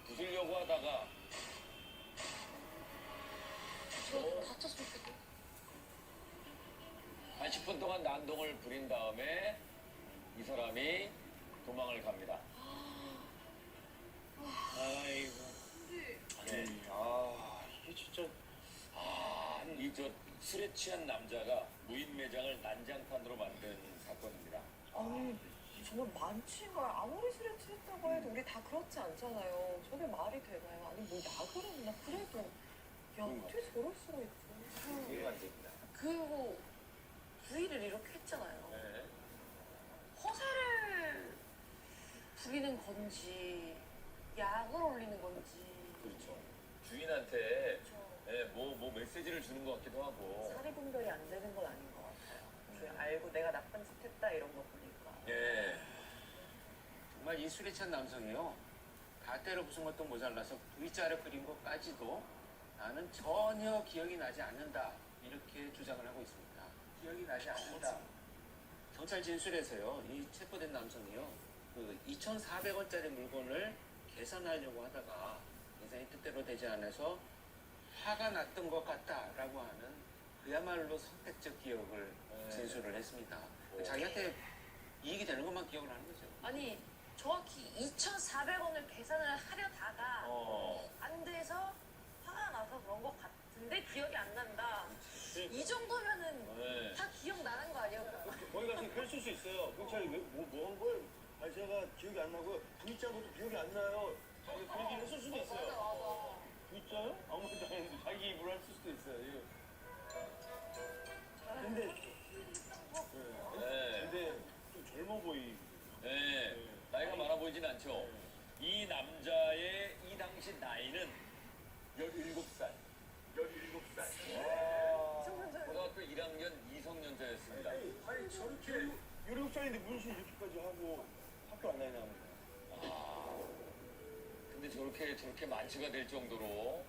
부수려고 하다가 저 다쳤으면 좋겠다. 한 10분 동안 난동을 부린 다음에 이 사람이 도망을 갑니다. 아이고. 네. 이게 진짜. 이 저 술에 취한 남자가 무인 매장을 난장판으로 만든 사건입니다. 아니 정말 많지만 아무리 술에 취했다고 해도 우리 다 그렇지 않잖아요. 저게 말이 되나요? 아니 뭐 약을 했나? 그래도 어떻게 저럴 수가 있지? 이해가 안 됩니다. 그리고 부위를 이렇게 했잖아요. 네. 허세를 부리는 건지 약을 올리는 건지. 그렇죠. 주인한테 저 네, 뭐 메시지를 주는 것 같기도 하고. 사리 분별이 안 되는 건 아닌 것 같아요. 알고 내가 나쁜 짓 했다 이런 거 보니까. 예. 정말 이 술에 찬 남성이요. 가대로 부순 것도 모자라서 V자를 그린 것까지도 나는 전혀 기억이 나지 않는다. 이렇게 주장을 하고 있습니다. 기억이 나지 않는다. 경찰 진술에서요. 이 체포된 남성이요. 그 2,400원짜리 물건을 계산하려고 하다가 계산이 뜻대로 되지 않아서 화가 났던 것 같다라고 하는 그야말로 선택적 기억을 진술을 했습니다. 자기한테 이익이 되는 것만 기억을 하는 거죠. 아니 정확히 2,400원을 계산을 하려다가 안 돼서 화가 나서 그런 것 같은데 기억이 안 난다. 이 정도면은 네. 다 기억나는 거 아니에요? 거기 가서 그랬을 수 있어요. 경찰이 뭐 한 걸? 아니 제가 기억이 안 나고요. V자인 것도 기억이 안 나요. 그 얘기를 했을 수도 있어요. 맞아. V자요? 아무 말도 안 했는데 자기 입으로 할 수도 있어요. 이거. 근데 네. 근데 좀 젊어 보이. 네. 나이가 많아 보이진 않죠. 이 남자의 이 당시 나이는 17살. 17살. 고등학교 1학년 이성년자였습니다. 아니 저렇게 16살인데 문신 이렇게까지 하고 학교 안 다니나 봅니다. 근데 저렇게 만취가 될 정도로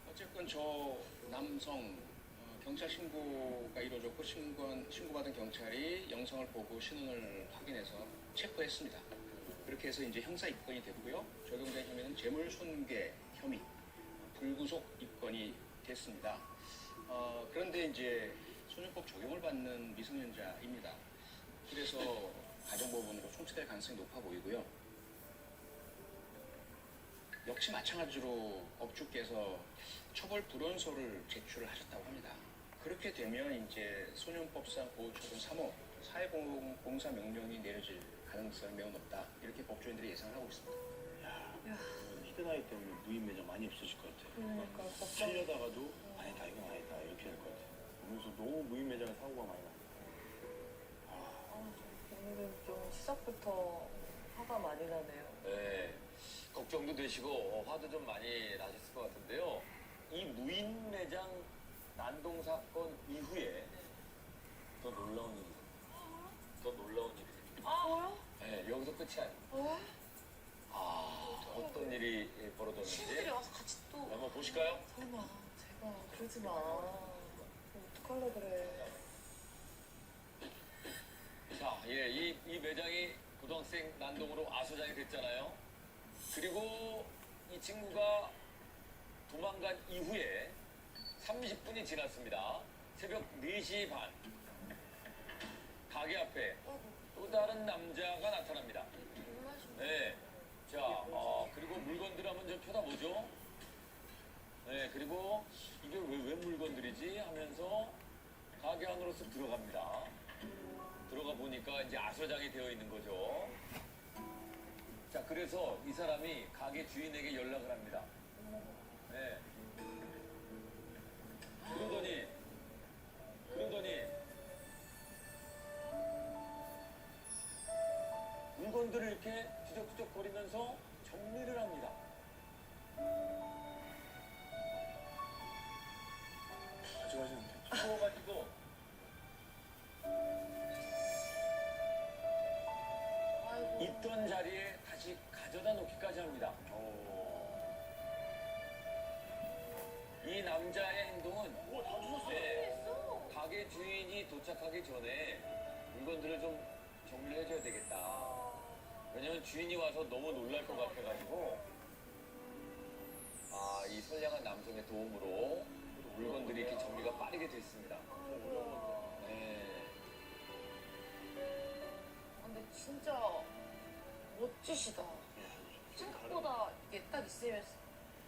어쨌건 저 남성 경찰 신고가 이루어졌고 신고받은 경찰이 영상을 보고 신원을 확인해서 체포했습니다. 그렇게 해서 이제 형사 입건이 됐고요. 적용된 혐의는 재물손괴 혐의, 불구속 입건이 됐습니다. 그런데 이제 소년법 적용을 받는 미성년자입니다. 그래서 가정법원으로 총체될 가능성이 높아 보이고요. 역시 마찬가지로 업주께서 처벌 불원서를 제출을 하셨다고 합니다. 그렇게 되면 이제 소년법상 보호처분 3호 사회봉사 명령이 내려질 가능성이 매우 높다. 이렇게 법조인들이 예상을 하고 있습니다. 희대 나이 때문에 무인 매장 많이 없어질 것 같아요. 그러니까 살려다가도 아니다 이건 아니다 이렇게 될 것 같아요. 그래서 너무 무인 매장에 사고가 많이 납니다. 오늘은 좀 시작부터 화가 많이 나네요. 네. 걱정도 되시고 화도 좀 많이 나셨을 것 같은데요. 이 무인 매장 난동 사건 이후에 더 놀라운 일이 있어요. 더 놀라운 일이 있어요. 뭐요? 네, 여기서 끝이 아니에요. 어떤 일이 벌어졌는지 친구들이 와서 같이 또 한번 보실까요? 설마 제발 그러지 마. 어떡할래 그래. 자, 예, 이 매장이 고등학생 난동으로 아소장이 됐잖아요. 그리고 이 친구가 도망간 이후에 30분이 지났습니다. 새벽 4시 반. 가게 앞에 또 다른 남자가 나타납니다. 네. 자, 그리고 물건들 한번 좀 쳐다보죠. 네, 그리고 이게 왜 물건들이지 하면서 가게 안으로서 들어갑니다. 들어가 보니까 이제 아소장이 되어 있는 거죠. 자, 그래서 이 사람이 가게 주인에게 연락을 합니다. 네. 그러더니 물건들을 이렇게 뒤적뒤적 거리면서 정리를 합니다. 가져가시는데. 추워가지고 아이고. 있던 자리에 다시 가져다 놓기까지 합니다. 이 남자의 행동은 네, 가게 주인이 도착하기 전에 물건들을 좀 정리를 해줘야 되겠다. 왜냐면 주인이 와서 너무 놀랄 것 같아가지고 이 선량한 남성의 도움으로 물건들이 이렇게 정리가 빠르게 됐습니다. 네. 근데 진짜 멋지시다. 생각보다 이게 딱 있으면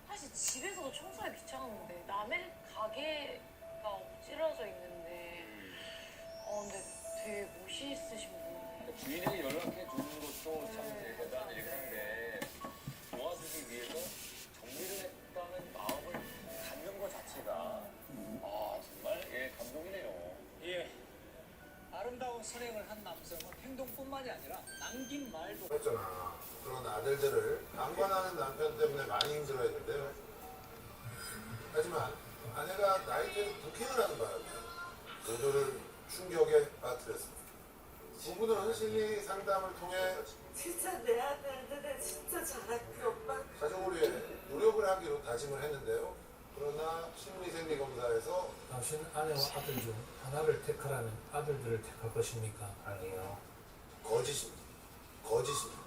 사실 집에서도 청소하기 귀찮은데 남의 가게가 엎질러져 있는데 근데 되게 멋이 있으신 분이네. 주인에게 연락해 주는 것도 참 대단한 일인데 도와주기 위해서 정리를 했다는 마음을 갖는 것 자체가 선행을 한 남성은 행동뿐만이 아니라 남긴 말도 했잖아. 그런 아들들을 방관하는 남편 때문에 많이 힘들어했는데요. 하지만 아내가 나이트에서 부킹을 하는 바람에 모두를 충격에 빠뜨렸습니다. 부부는 심리 상담을 통해 진짜 내 아들들은 진짜 잘할게 오빠. 가족을 위해 노력을 하기로 다짐을 했는데요. 그러나 심리생리 검사에서 당신 아내와 아들 중 하나를 택하라면 아들들을 택할 것입니까? 아니요. 거짓입니다. 거짓입니다.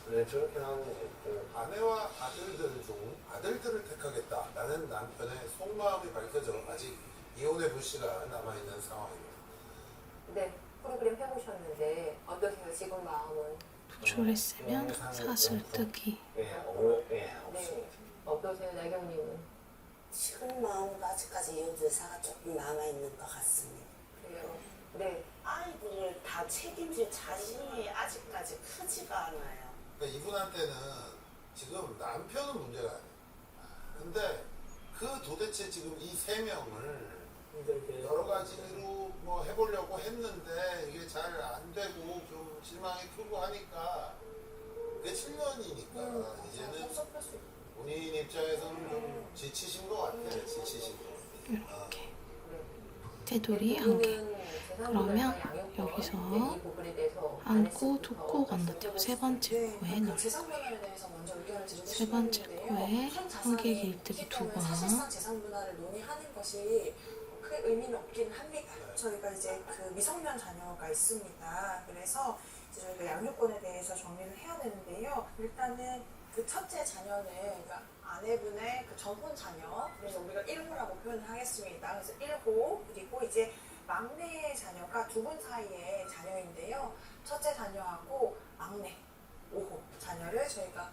왜 저렇게 나오는지 아내와 아들들 중 아들들을 택하겠다라는 남편의 속마음이 밝혀져 아직 이혼의 불씨가 남아있는 상황입니다. 네, 프로그램 해보셨는데 어떠세요? 지금 마음은? 도출했으면 사슬 뜨기. 네, 없습니다. 어떠세요, 나경님은? 지금 마음은 아직까지 이혼 의사가 조금 남아있는 것 같습니다. 그래요? 네. 아이들을 다 책임질 자신이 아직까지 크지가 않아요. 그러니까 이분한테는 지금 남편은 문제가 아니에요. 근데 그 도대체 지금 이 세 명을 힘들게 여러 가지로 뭐 해보려고 했는데 이게 잘 안 되고 좀 실망이 크고 하니까 그게 7년이니까 이제는 본인 입장에서는 좀 지치신 것 같아요. 지치신 거. 이렇게 테두리 한 개. 그러면 여기서 안고 두 코 건너뛰고 세 번째 코에 넣을 거예요. 세 번째 코에 한 개 길뜨기 두 번. 사실상 재산 분할을 논의하는 것이 큰 의미는 없기는 합니다. 저희가 이제 그 미성년 자녀가 있습니다. 그래서 이제 저희가 양육권에 대해서 정리를 해야 되는데요. 일단은 그 첫째 자녀는 그러니까 아내분의 그 전혼 자녀, 그래서 우리가 1호라고 표현을 하겠습니다. 그래서 1호 그리고 이제 막내 자녀가 두 분 사이의 자녀인데요. 첫째 자녀하고 막내 5호 자녀를 저희가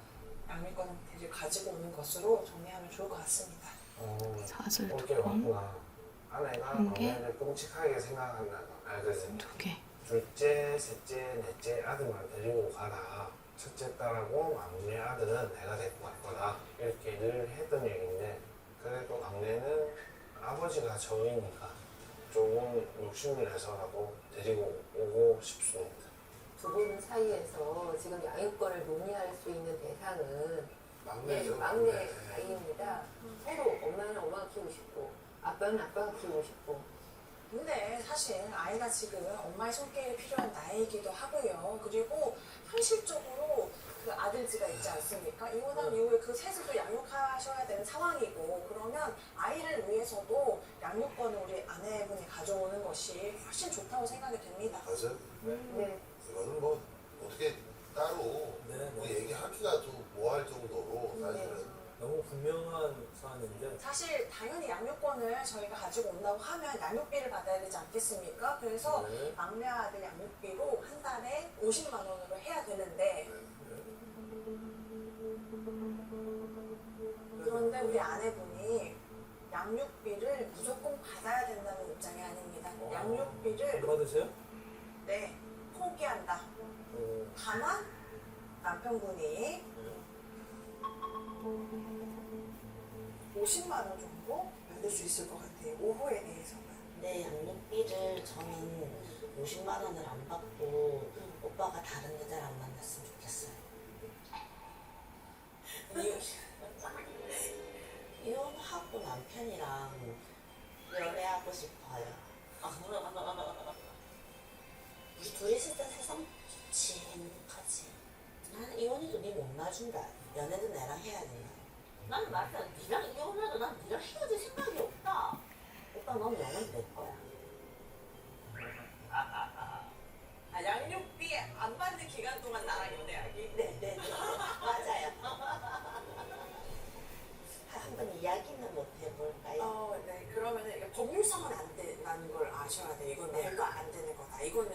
양육권을 가지고 오는 것으로 정리하면 좋을 것 같습니다. 사슬 두 올게 번, 왔구나. 아내가 한 개, 막내를 끔찍하게 생각한다. 알겠습니다. 두 개. 둘째, 셋째, 넷째 아들만 데리고 가라. 첫째 딸하고 막내 아들은 내가 데리고 갈 거다. 이렇게 늘 했던 얘기인데 그래도 막내는 아버지가 저이니까 조금 욕심을 내서라도 데리고 오고 싶습니다. 두 분 사이에서 지금 양육권을 논의할 수 있는 대상은 막내죠. 막내 아이입니다. 서로 엄마는 엄마가 키우고 싶고 아빠는 아빠가 키우고 싶고. 근데 사실 아이가 지금 엄마의 손길이 필요한 나이이기도 하고요. 그리고 현실적으로 그 아들지가 있지 않습니까? 이혼한 이후에 그 셋을 또 양육하셔야 되는 상황이고 그러면 아이를 위해서도 양육권을 우리 아내분이 가져오는 것이 훨씬 좋다고 생각이 됩니다. 맞아요. 네. 이거는 뭐 어떻게 따로 네, 뭐 얘기하기가 좀 뭐할 정도로 사실은 너무 분명한 사안인데 사실 당연히 양육권을 저희가 가지고 온다고 하면 양육비를 받아야 되지 않겠습니까? 그래서 네. 막내 아들 양육비로 한 달에 50만 원으로 해야 되는데 그런데 우리 아내분이 양육비를 무조건 받아야 된다는 입장이 아닙니다. 양육비를 받으세요? 네 포기한다. 다만 남편분이 50만 원 정도 받을 수 있을 것 같아요. 5호에 대해서는. 내 양육비를 저는 50만 원을 안 받고 오빠가 다른 여자를 안 만났으면 좋겠어요. 이혼하고 남편이랑 연애하고 싶어요. 우리 둘이 있을 때 세상 좋지, 행복하지. 나는 이혼해도 네 못 놔준다. 연애도 나랑 해야 된다. 난 말이야, 니랑 이혼해도 난 니랑 헤어질 생각이 없다. 오빠 넌 영원히 내 거야. 양육비 안 받는 기간 동안 나랑 연애하기? 네, 맞아요. 한번 이야기는 못 해볼까요? 네. 그러면은 법률상은 안 된다는 걸 아셔야 돼. 이건 내가 안 되는 거다. 이거는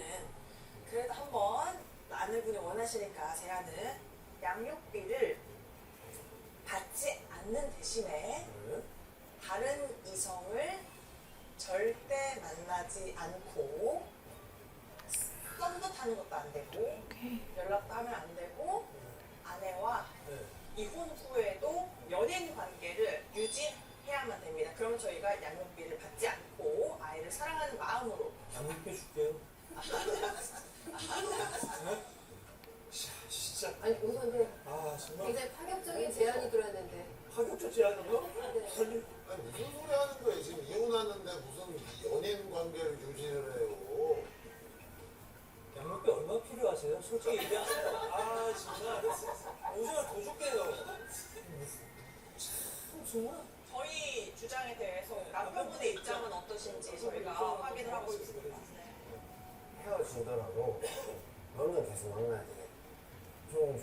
그래도 한번 아내분이 원하시니까 제안은 양육비를 받지 않는 대신에 다른 이성을 절대 만나지 않고 썸도 타는 것도 안 되고 연락도 하면 안 되고 아내와 이혼 후에도 연인 관계를 유지해야만 됩니다. 그럼 저희가 양육비를 받지 않고 아이를 사랑하는 마음으로 양육비 줄게요. 진짜. 아니 우선 근데 아 정말 굉장히 파격적인 제안이 들어왔는데. 파격적 제안이요? 네. 아니 무슨 소리 하는 거예요? 지금 이혼하는데 무슨 연인 관계를 유지를 해요? 양육비 얼마 필요하세요? 솔직히 얘기하세요. 아 정말 요즘은 더 줄게요. 정말. 저희 주장에 대해서 남편분의 입장은 어떠신지 저희가 확인을 하고 있습니다. 헤어지더라도 너는 계속 만나야 돼. 좀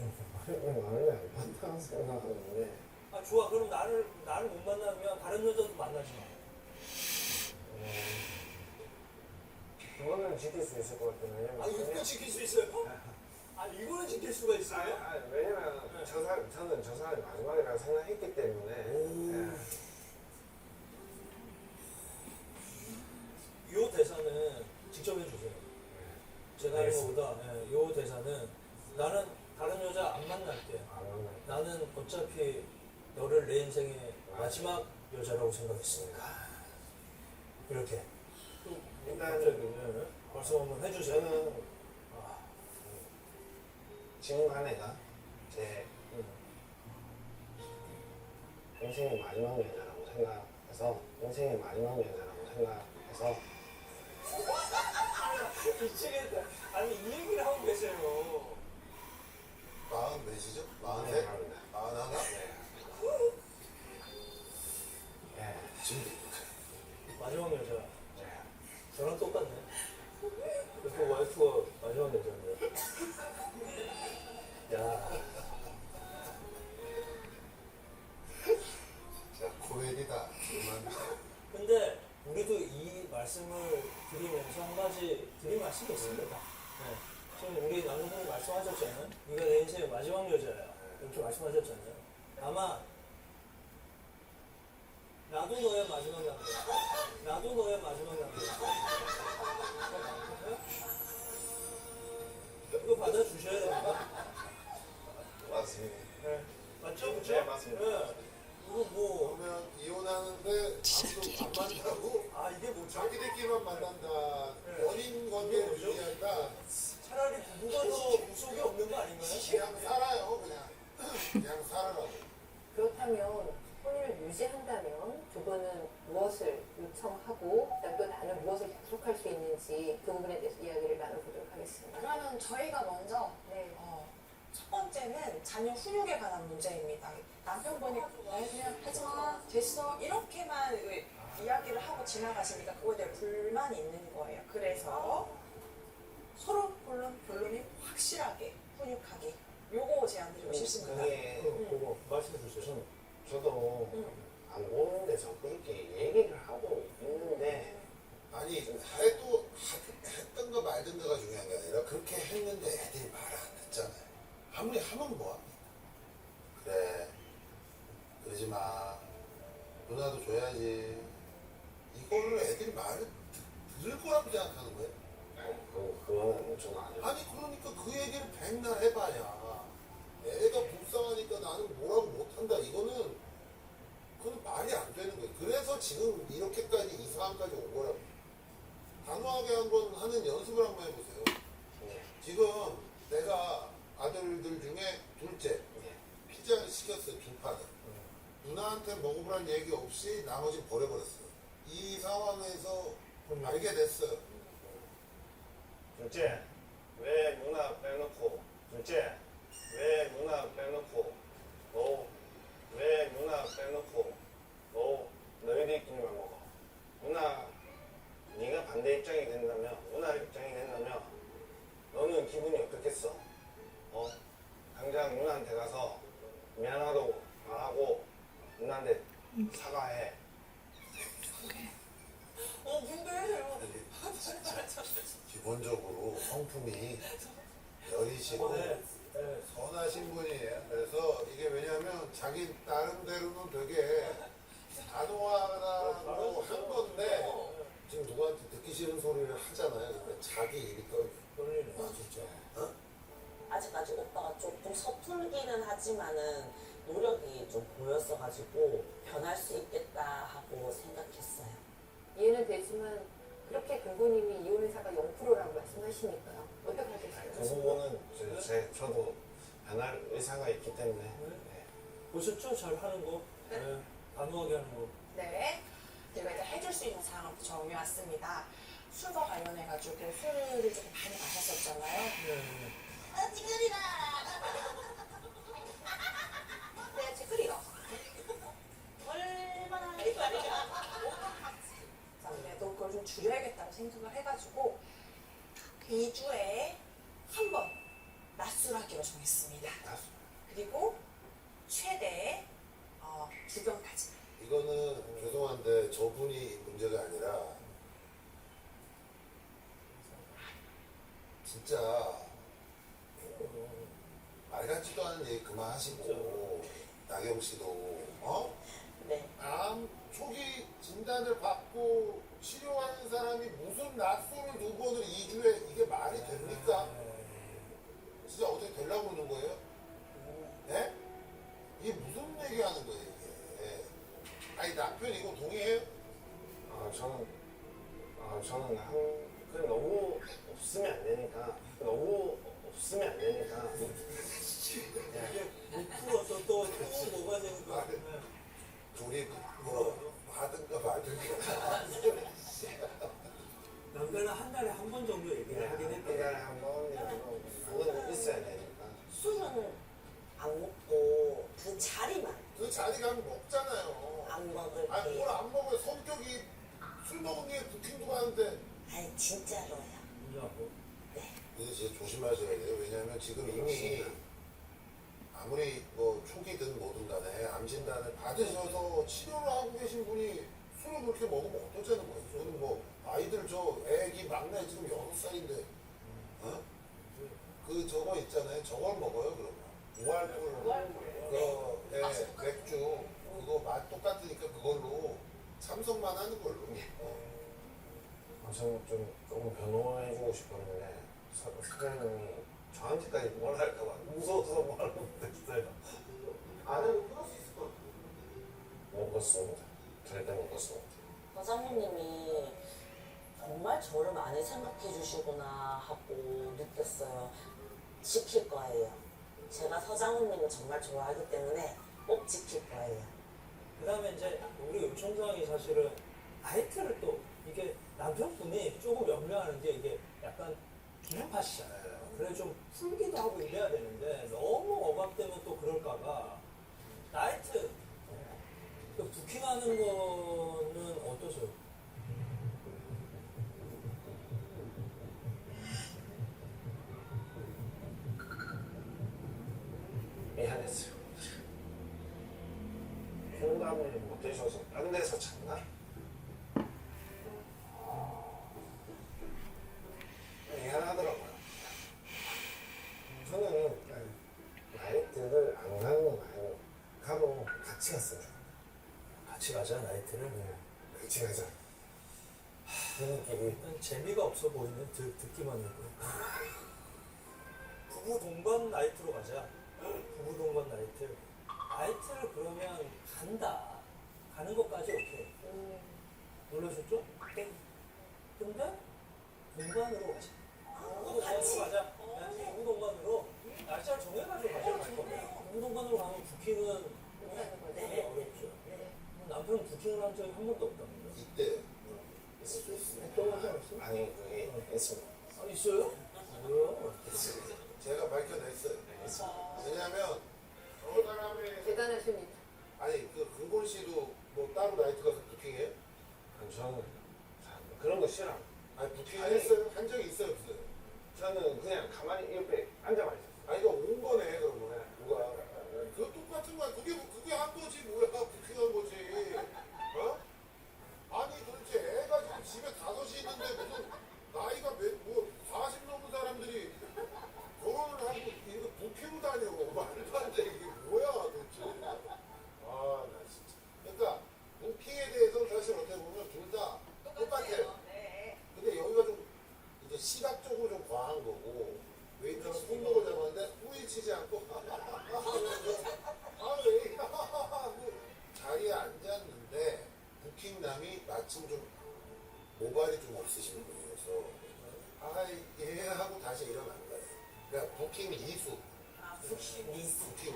마음이 안 맞다고 생각하는데. 아 좋아. 그럼 나를 못 만나면 다른 여자도 만나지 마. 그거는 지킬 수 있을 것 같아요. 왜냐면 아 이거 지킬 수 있어요? 아 이거는 지킬 수가 있어요? 왜냐면 저는 저 사람이 마지막이라고 생각했기 때문에. 요 대사는 직접 해주세요. 제가 하는 것보다 요 대사는 나는 다른 여자 안 만날게. 나는 어차피 너를 내 인생의 마지막 여자라고 생각했으니까. 이렇게. 일단 말씀 한번 해주세요. 저는 지금 한 애가 제 인생의 마지막 여자라고 생각해서 미치겠다. 아니 이 얘기를 하고 계세요. 44시죠? 43? 41? 네. 지금 마지막 여자. 저랑 똑같네. 그 와이프가 마지막 여자인데. 야. 고엘이다. 근데 우리도 이 말씀을 드리면서 한 가지 드릴 말씀이 있습니다. 네. 지금 우리 남성분이 말씀하셨잖아요. 네가 내 인생의 마지막 여자야. 이렇게 말씀하셨잖아요. 아마 나도 너의 마지막 남자야. 나도 너의 마지막 남자야. 이거 받아주셔야 됩니다. 맞습니다. 네. 맞죠? 그쵸? 네, 맞습니다. 네. 이거 뭐. 그러면 이혼하는데 아무도 안 만나고 아, 이게 뭐죠? 자기들끼리만 만난다. 네. 연인 관계를 뭐죠? 유지한다. 차라리 부부가 더 구속이 없는 거 아닌가요? 그냥 살아요, 그냥 살아라고. 그렇다면 혼인을 유지한다면 두 분은 무엇을 요청하고 그다음에 또 나는 무엇을 약속할 수 있는지 그 부분에 대해서 이야기를 나눠보도록 하겠습니다. 그러면 저희가 먼저 네. 첫 번째는 자녀 훈육에 관한 문제입니다. 남편분이 그냥 하지마 됐어 이렇게만 이야기를 하고 지나가시니까 그거에 대해 불만이 있는 거예요. 그래서 서로 결론이 확실하게 훈육하기 요거 제안드리고 싶습니다. 그게 그거 말씀해 주세요. 저도 안 보는 데서 그렇게 얘기를 하고 있는데 아니 했던 거 말든가가 중요한 게 아니라 그렇게 했는데 애들이 말 안 듣잖아요. 아무리 하면 뭐합니까? 그래 그러지 마 누나도 줘야지 이거를 애들이 말을 들을 거라고 생각하는 거예요? 그거는 좀 아니에요. 아니 그러니까 그 얘기를 백날 해봐야 애가 불쌍하니까 나는 뭐라고 못한다 이거는 그건 말이 안 되는 거예요. 그래서 지금 이렇게까지 이 상황까지 온 거라고. 단호하게 한번 하는 연습을 한번 해보세요. 지금 내가 아들들 중에 둘째 피자를 시켰어요. 두 판을. 누나한테 먹어보라는 얘기 없이 나머지 버려버렸어요. 이 상황에서 알게 됐어요. 둘째, 왜 누나 빼놓고? 둘째, 왜 누나 빼놓고? 왜 누나 빼놓고? 너희들끼리만 먹어. 누나, 네가 반대 입장이 된다면, 누나 입장이 된다면, 너는 기분이 어떻겠어? 당장 누나한테 가서 미안하다고 말하고 누나한테 사과해. 기본적으로 성품이 여리시고 선하신 분이에요. 그래서 이게 왜냐면 자기 나름대로는 되게 단호하다고 한 건데 지금 누구한테 듣기 싫은 소리를 하잖아요. 근데 자기 입이 떨리는 거야 진짜. 아직까지 오빠가 조금 서툴기는 하지만은 노력이 좀 보였어가지고 변할 수 있겠다 하고 생각했어요. 이해는 되지만 그렇게 근부님이 이혼 의사가 0%라고 말씀하셨잖아요. 하시니까요. 어떻게 하겠어요? 그 부분은 저도 변할 의사가 있기 때문에. 네. 보셨죠? 잘 하는 거. 네. 단호하게 하는 거. 네. 제가 이제 해줄 수 있는 사항부터 정해왔습니다. 술과 관련해가지고 술을 조금 많이 마셨었잖아요. 네. 찌그리라. 네, 찌그리요. 얼마나 그래도 그걸 좀 줄여야겠다고 생각을 해가지고 2주에 한 번 낮술하기로 정했습니다. 그리고 최대 2병까지. 이거는 죄송한데 저분이 문제가 아니라 진짜 말 같지도 않은 얘기 그만하시고 나경 씨도 네. 암 초기 진단을 받고 치료하는 사람이 무슨 낮술을 2번을 2주에 이게 말이 됩니까? 진짜 어떻게 되려고 그러는 거예요? 네? 이게 무슨 얘기 하는 거예요 이게? 아니 남편 이거 동의해요? 저는 그냥 너무 없으면 안 되니까 못 풀어서 또 뭐가 되는 거야. 둘이 뭐 하든가 말든가. 남편은 한 달에 한 번 정도 얘기를 하긴 한 했대. 달에 한 번이라도 그건 있어야 되니까. 술은 안 먹고 그 자리만 그 자리 가면 먹잖아요. 안 먹을 아니 때. 뭘 안 먹어요. 성격이 술 먹은 뒤에 부킹도 하는데. 아니 진짜로요. 근데 진짜 조심하셔야 돼요. 왜냐하면 지금 이미 아무리 뭐 초기든 뭐든 간에 암 진단을 받으셔서 치료를 하고 계신 분이 술을 그렇게 먹으면 어쩌자는 거예요. 저는 뭐 아이들 저 애기 막내 지금 6살인데 그 저거 있잖아요. 저걸 먹어요 그러면. 무알콜 그 맥주 그거 맛 똑같으니까 그걸로 참석만 하는 걸로. 저는 조금 변호해주고 싶었는데 사장님이 저한테까지 뭘 할까봐 무서워서 말을 못했어요. 안 해도 끊을 수 있을 것 같아요. 못 걷습니다. 절대 못 걷습니다. 사장님이 정말 저를 많이 생각해 주시구나 하고 느꼈어요. 지킬 거예요. 제가 서장훈님을 정말 좋아하기 때문에 꼭 지킬 거예요. 그 다음에 이제 우리 요청사항이 사실은 나이트를 또 이게 남편분이 조금 염려하는 게 이게 약간 두루파시잖아요. 그래 좀 풀기도 하고 이래야 되는데 너무 억압되면 또 그럴까봐 나이트 그 부킹하는 거는 어떠세요? 미안했어요. 공감을 못 해줘서 딴 데서 잤나? 미안하더라고요. 저는 나이트를 안 가는 건 아니고 가도 같이 갔어요. 같이 가자 나이트를. 같이 가자. 부부끼리. 재미가 없어 보이는 듣기만 해도. 부부 동반 나이트로 가자. 부부 동반 나이트. 나이트를 그러면 간다. 가는 것까지 오케이. 놀라셨죠? 네. 근데 동반으로 가자. 같이? 가자. 부부 동반으로 날짜를 정해가지고 가자. 갈 거면. 부부 동반으로 가면 부킹은 네. 어렵죠. 남편은 부킹을 한 적이 한 번도 없답니다. 이때 했던 거지 않았어? 아니 그게 있습니다. 아, 있어요? 뭐야? 제가 밝혀냈어요. 왜냐하면 저 사람의 대단하십니다. 아니 그 근곤 씨도 뭐 따로 나이트 가서 부킹해요? 저는 그런 거 싫어. 아니 부킹 했어요? 한 적이 있어요 없어요? 저는 그냥 가만히 옆에 앉아만 있었어요. 아니 이거 온 거네 그러면 누가 그거 똑같은 거야. 그게 한 거지 뭐야 부킹한 거지. 아니 도대체 애가 지금 집에 5이 있는데 무슨 나이가 뭐 40 넘은 사람들이 결혼을 하고 이거 부킹 다녀 말도 안 돼. 이게 뭐야 도대체. 아 나 진짜. 그러니까 부킹에 대해서 사실 어떻게 보면 둘 다 똑같아요. 근데 여기가 좀 이제 시각적으로 좀 과한 거고 웨이터가 손목을 잡았는데 후이치지 않고 아왜 자리에 앉았는데 부킹남이 마침 좀 모발이 좀 없으신 분이어서 아이 예 하고 다시 일어난 거예요. 그러니까 부킹 미수. 부킹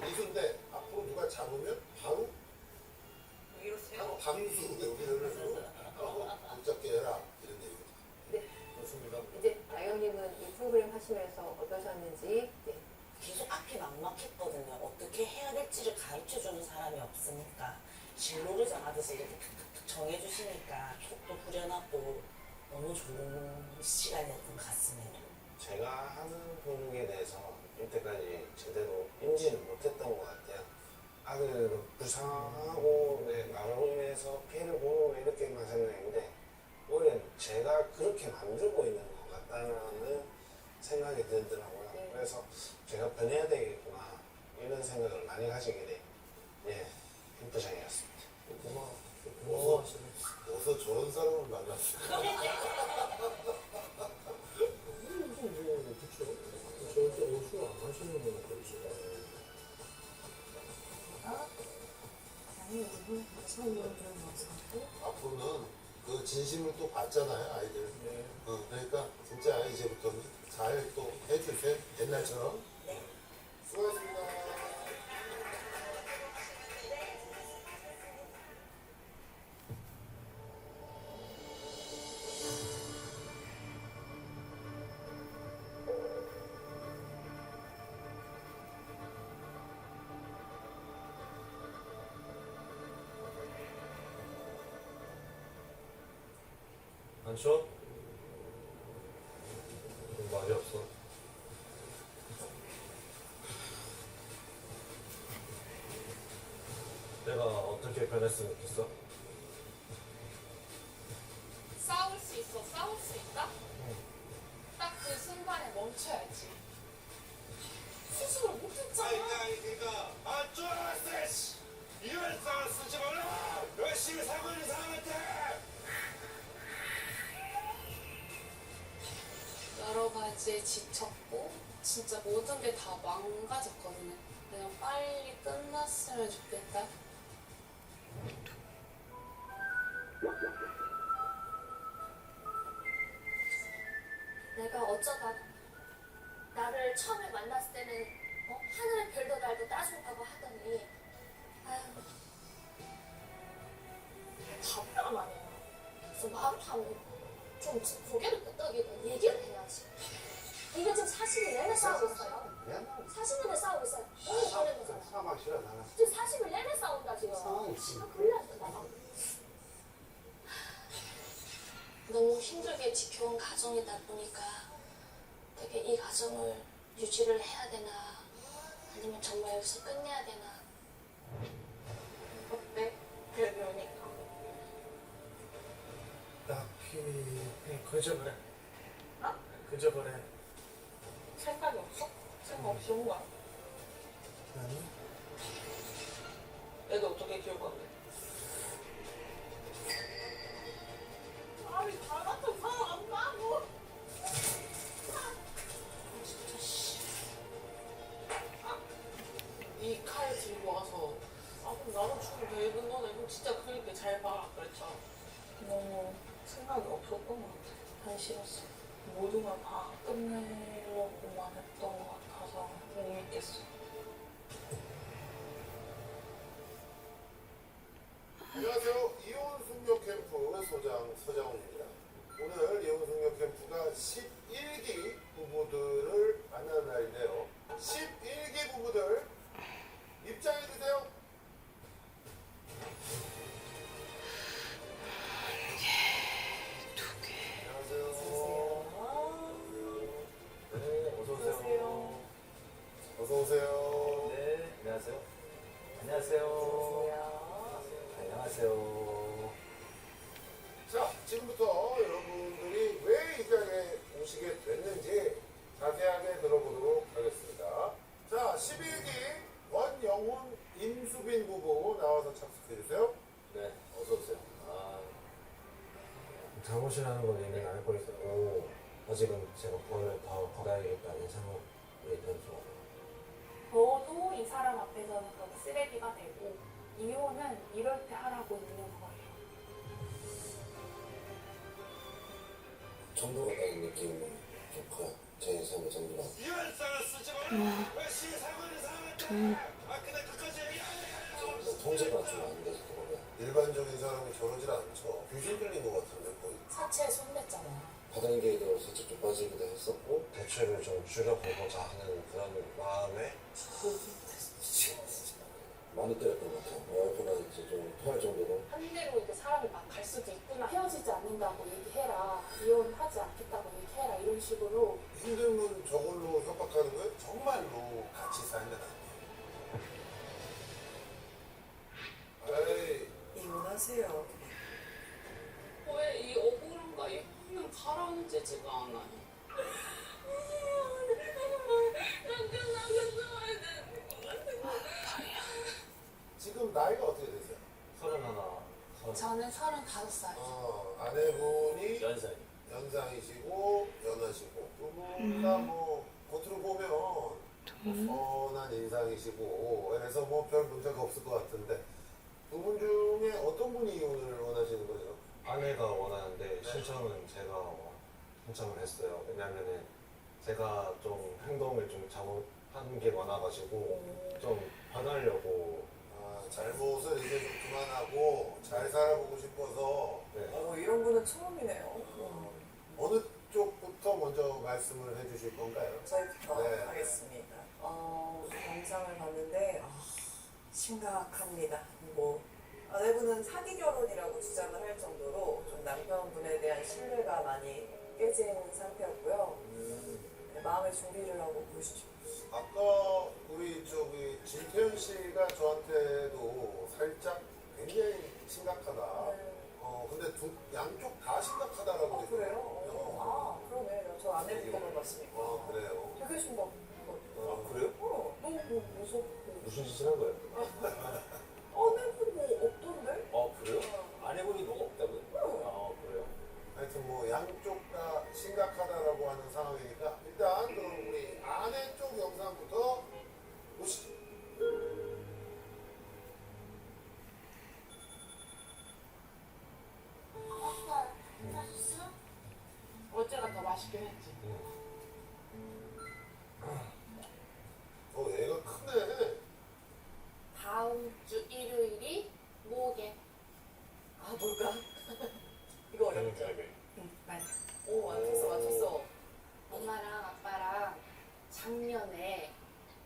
미수인데 앞으로 누가 잡으면 바로 바로 방수 여기를 못 잡게 해라 이런 얘기죠. 네. 그렇습니다. 이제 나영님은 이 프로그램 하시면서 어떠셨는지. 네. 계속 앞이 막막했거든요. 어떻게 해야 될지를 가르쳐주는 사람이 없으니까 진로를 정하듯이 이렇게 툭툭툭 정해주시니까 속도 후련하고 너무 좋은 시간이었던 것 같습니다. 제가 하는 교육에 대해서 이때까지 제대로 인지는 못했던 것 같아요. 아들 불쌍하고 나로 인해서 피해를 보고 이렇게만 생각했는데 오히려 제가 그렇게 만들고 있는 것 같다는 생각이 들더라고요. 그래서 제가 변해야 되겠구나 이런 생각을 많이 하시게 된 캠프장이었습니다. 고마워하시네. 어서 저런 사람을 만났어요. 그쵸. 절대 오수 안 하시는 분은 그렇죠. 앞으로는 그 진심을 또 받잖아요, 아이들. 그러니까 진짜 이제부터는 잘 또 해주세요. 옛날처럼. 수고하셨습니다. 안 추워? 말이 없어. 내가 어떻게 변했으면 좋겠어? 싸울 수 있어, 싸울 수 있다? 딱 그 순간에 멈춰야지. 수습을 못했잖아. 그러니까 어쩔 수 이런 싸움 쓰지 말라. 열심히 살고 있는 사람한테. 여러 가지에 지쳤고 진짜 모든 게 다 망가졌거든요. 그냥 빨리 끝났으면 좋겠다. 내가 어쩌다 나를 처음에 만났을 때는 하늘의 별도 달도 따준다고 하더니 아유 답답하네요. 그래서 마음하면 좀 고개를 끄덕이고 얘기를 해야지. 이게 지금 40일 내내 싸우고 있어요. 40일 내내 싸우고 있어요. 오늘 보낸 거잖아. 사막 싫어 나는. 지금 40일 내내 싸운다 지금. 불리하니까 나가. 너무 힘들게 지켜온 가정이다 보니까 되게 이 가정을 유지를 해야 되나 아니면 정말 여기서 끝내야 되나. 어때? 별명이니까. 딱히 그저 그래. 그저 그래. 생각이 없어? 생각 없이 온 거야? 아니? 애도 어떻게 키워봤는데? 아니 다 같은 사람 안 나고. 진짜 씨. 이 칼 들고 와서 그럼 나도 죽으면 되는 거네. 그럼 진짜 그렇게 잘 봐. 그랬죠. 너무 생각이 없었던 것 같아. 난 싫었어. 모든 걸 다 끝내려고만 했던 것 같아서 못 믿겠어. 안녕하세요. 이혼 숙녀 캠프 서장훈입니다. 오늘 이혼 숙녀 캠프가 11기 부부들을 만나는 날인데요. 11기 부부들 입장해주세요. 어서오세요. 네, 안녕하세요. 안녕하세요. 안녕하세요. 자, 지금부터 여러분들이 왜 이 자리에 오시게 됐는지 자세하게 들어보도록 하겠습니다. 자, 11기 원영훈, 임수빈 부부 나와서 착석해주세요. 네, 어서오세요. 잘못이라는 걸 이미 알고 있었고, 아직은 제가 벌을 더 받아야겠다는 생각이 들어서. 너도 이 사람 앞에서는 너무 쓰레기가 되고 이혼은 이럴 때 하라고 있는 거예요. 정보가 가는 느낌이 좀 커요. 제 인생의 정도라고. 통제가 좀 안 돼서 그러면 일반적인 사람이 저러질 않죠. 귀신 들린 것 같은데 거의. 사체에 손댔잖아. 하단계도 살짝 좀 빠지기도 했었고 대체를 좀 줄여보고자 하는 그런 마음에 많이 때렸던 것 같아요. 와이프가 이제 좀 토할 정도로. 한 대로 이렇게 사람이 막 갈 수도 있구나. 헤어지지 않는다고 얘기해라. 이혼하지 않겠다고 얘기해라. 이런 식으로. 힘들면 저걸로 협박하는 거예요? 정말로 같이 살면 안 돼요. 에이. 이혼하세요. 왜 이 억울함과 이 화는 가라앉지가 않아요? 지금 나이가 어떻게 되세요? 31. 저는 35살. 아내분이 연상이. 연상이시고 연하시고 두 분 다 뭐 겉으로 보면 뻔한 인상이시고 그래서 뭐 별 문제가 없을 것 같은데 두 분 중에 어떤 분이 이혼을 원하시는 거죠? 아내가 원하는데 실천은 제가 신청을 했어요. 왜냐면은 제가 좀 행동을 좀 잘못한 게 많아가지고 좀 변하려고. 잘못을 이제 좀 그만하고 잘 살아보고 싶어서. 네. 이런 분은 처음이네요. 어느 쪽부터 먼저 말씀을 해주실 건가요? 저희부터 네. 하겠습니다. 영상을 봤는데 심각합니다. 뭐 아내분은 사기 결혼이라고 주장을 할 정도로 좀 남편분에 대한 신뢰가 많이 깨진 상태였고요. 마음의 준비를 하고 보시죠. 아까 우리 저기 진태현 씨가 저한테도 살짝 굉장히 심각하다. 근데 양쪽 다 심각하다라고 그래요? 그러네. 저 아내분 거만 봤으니까. 그래요? 되게 심각. 그래요? 너무 무섭고. 무슨 짓을 한 거예요? 아내분 뭐 없던데? 그래요? 아내분이 뭐가 없다고요? 그래요? 하여튼 뭐 양쪽 다 심각하다라고 하는 상황이니까 일단 그럼 우리 아내 쪽 영상부터 보시죠. 어제가 더 맛있긴 했지. 얘가 크네. 다음 주 일요일이 뭐게? 뭘까? 이거 어렵죠? 맞아. 오, 맞췄어. 엄마랑 아빠랑 작년에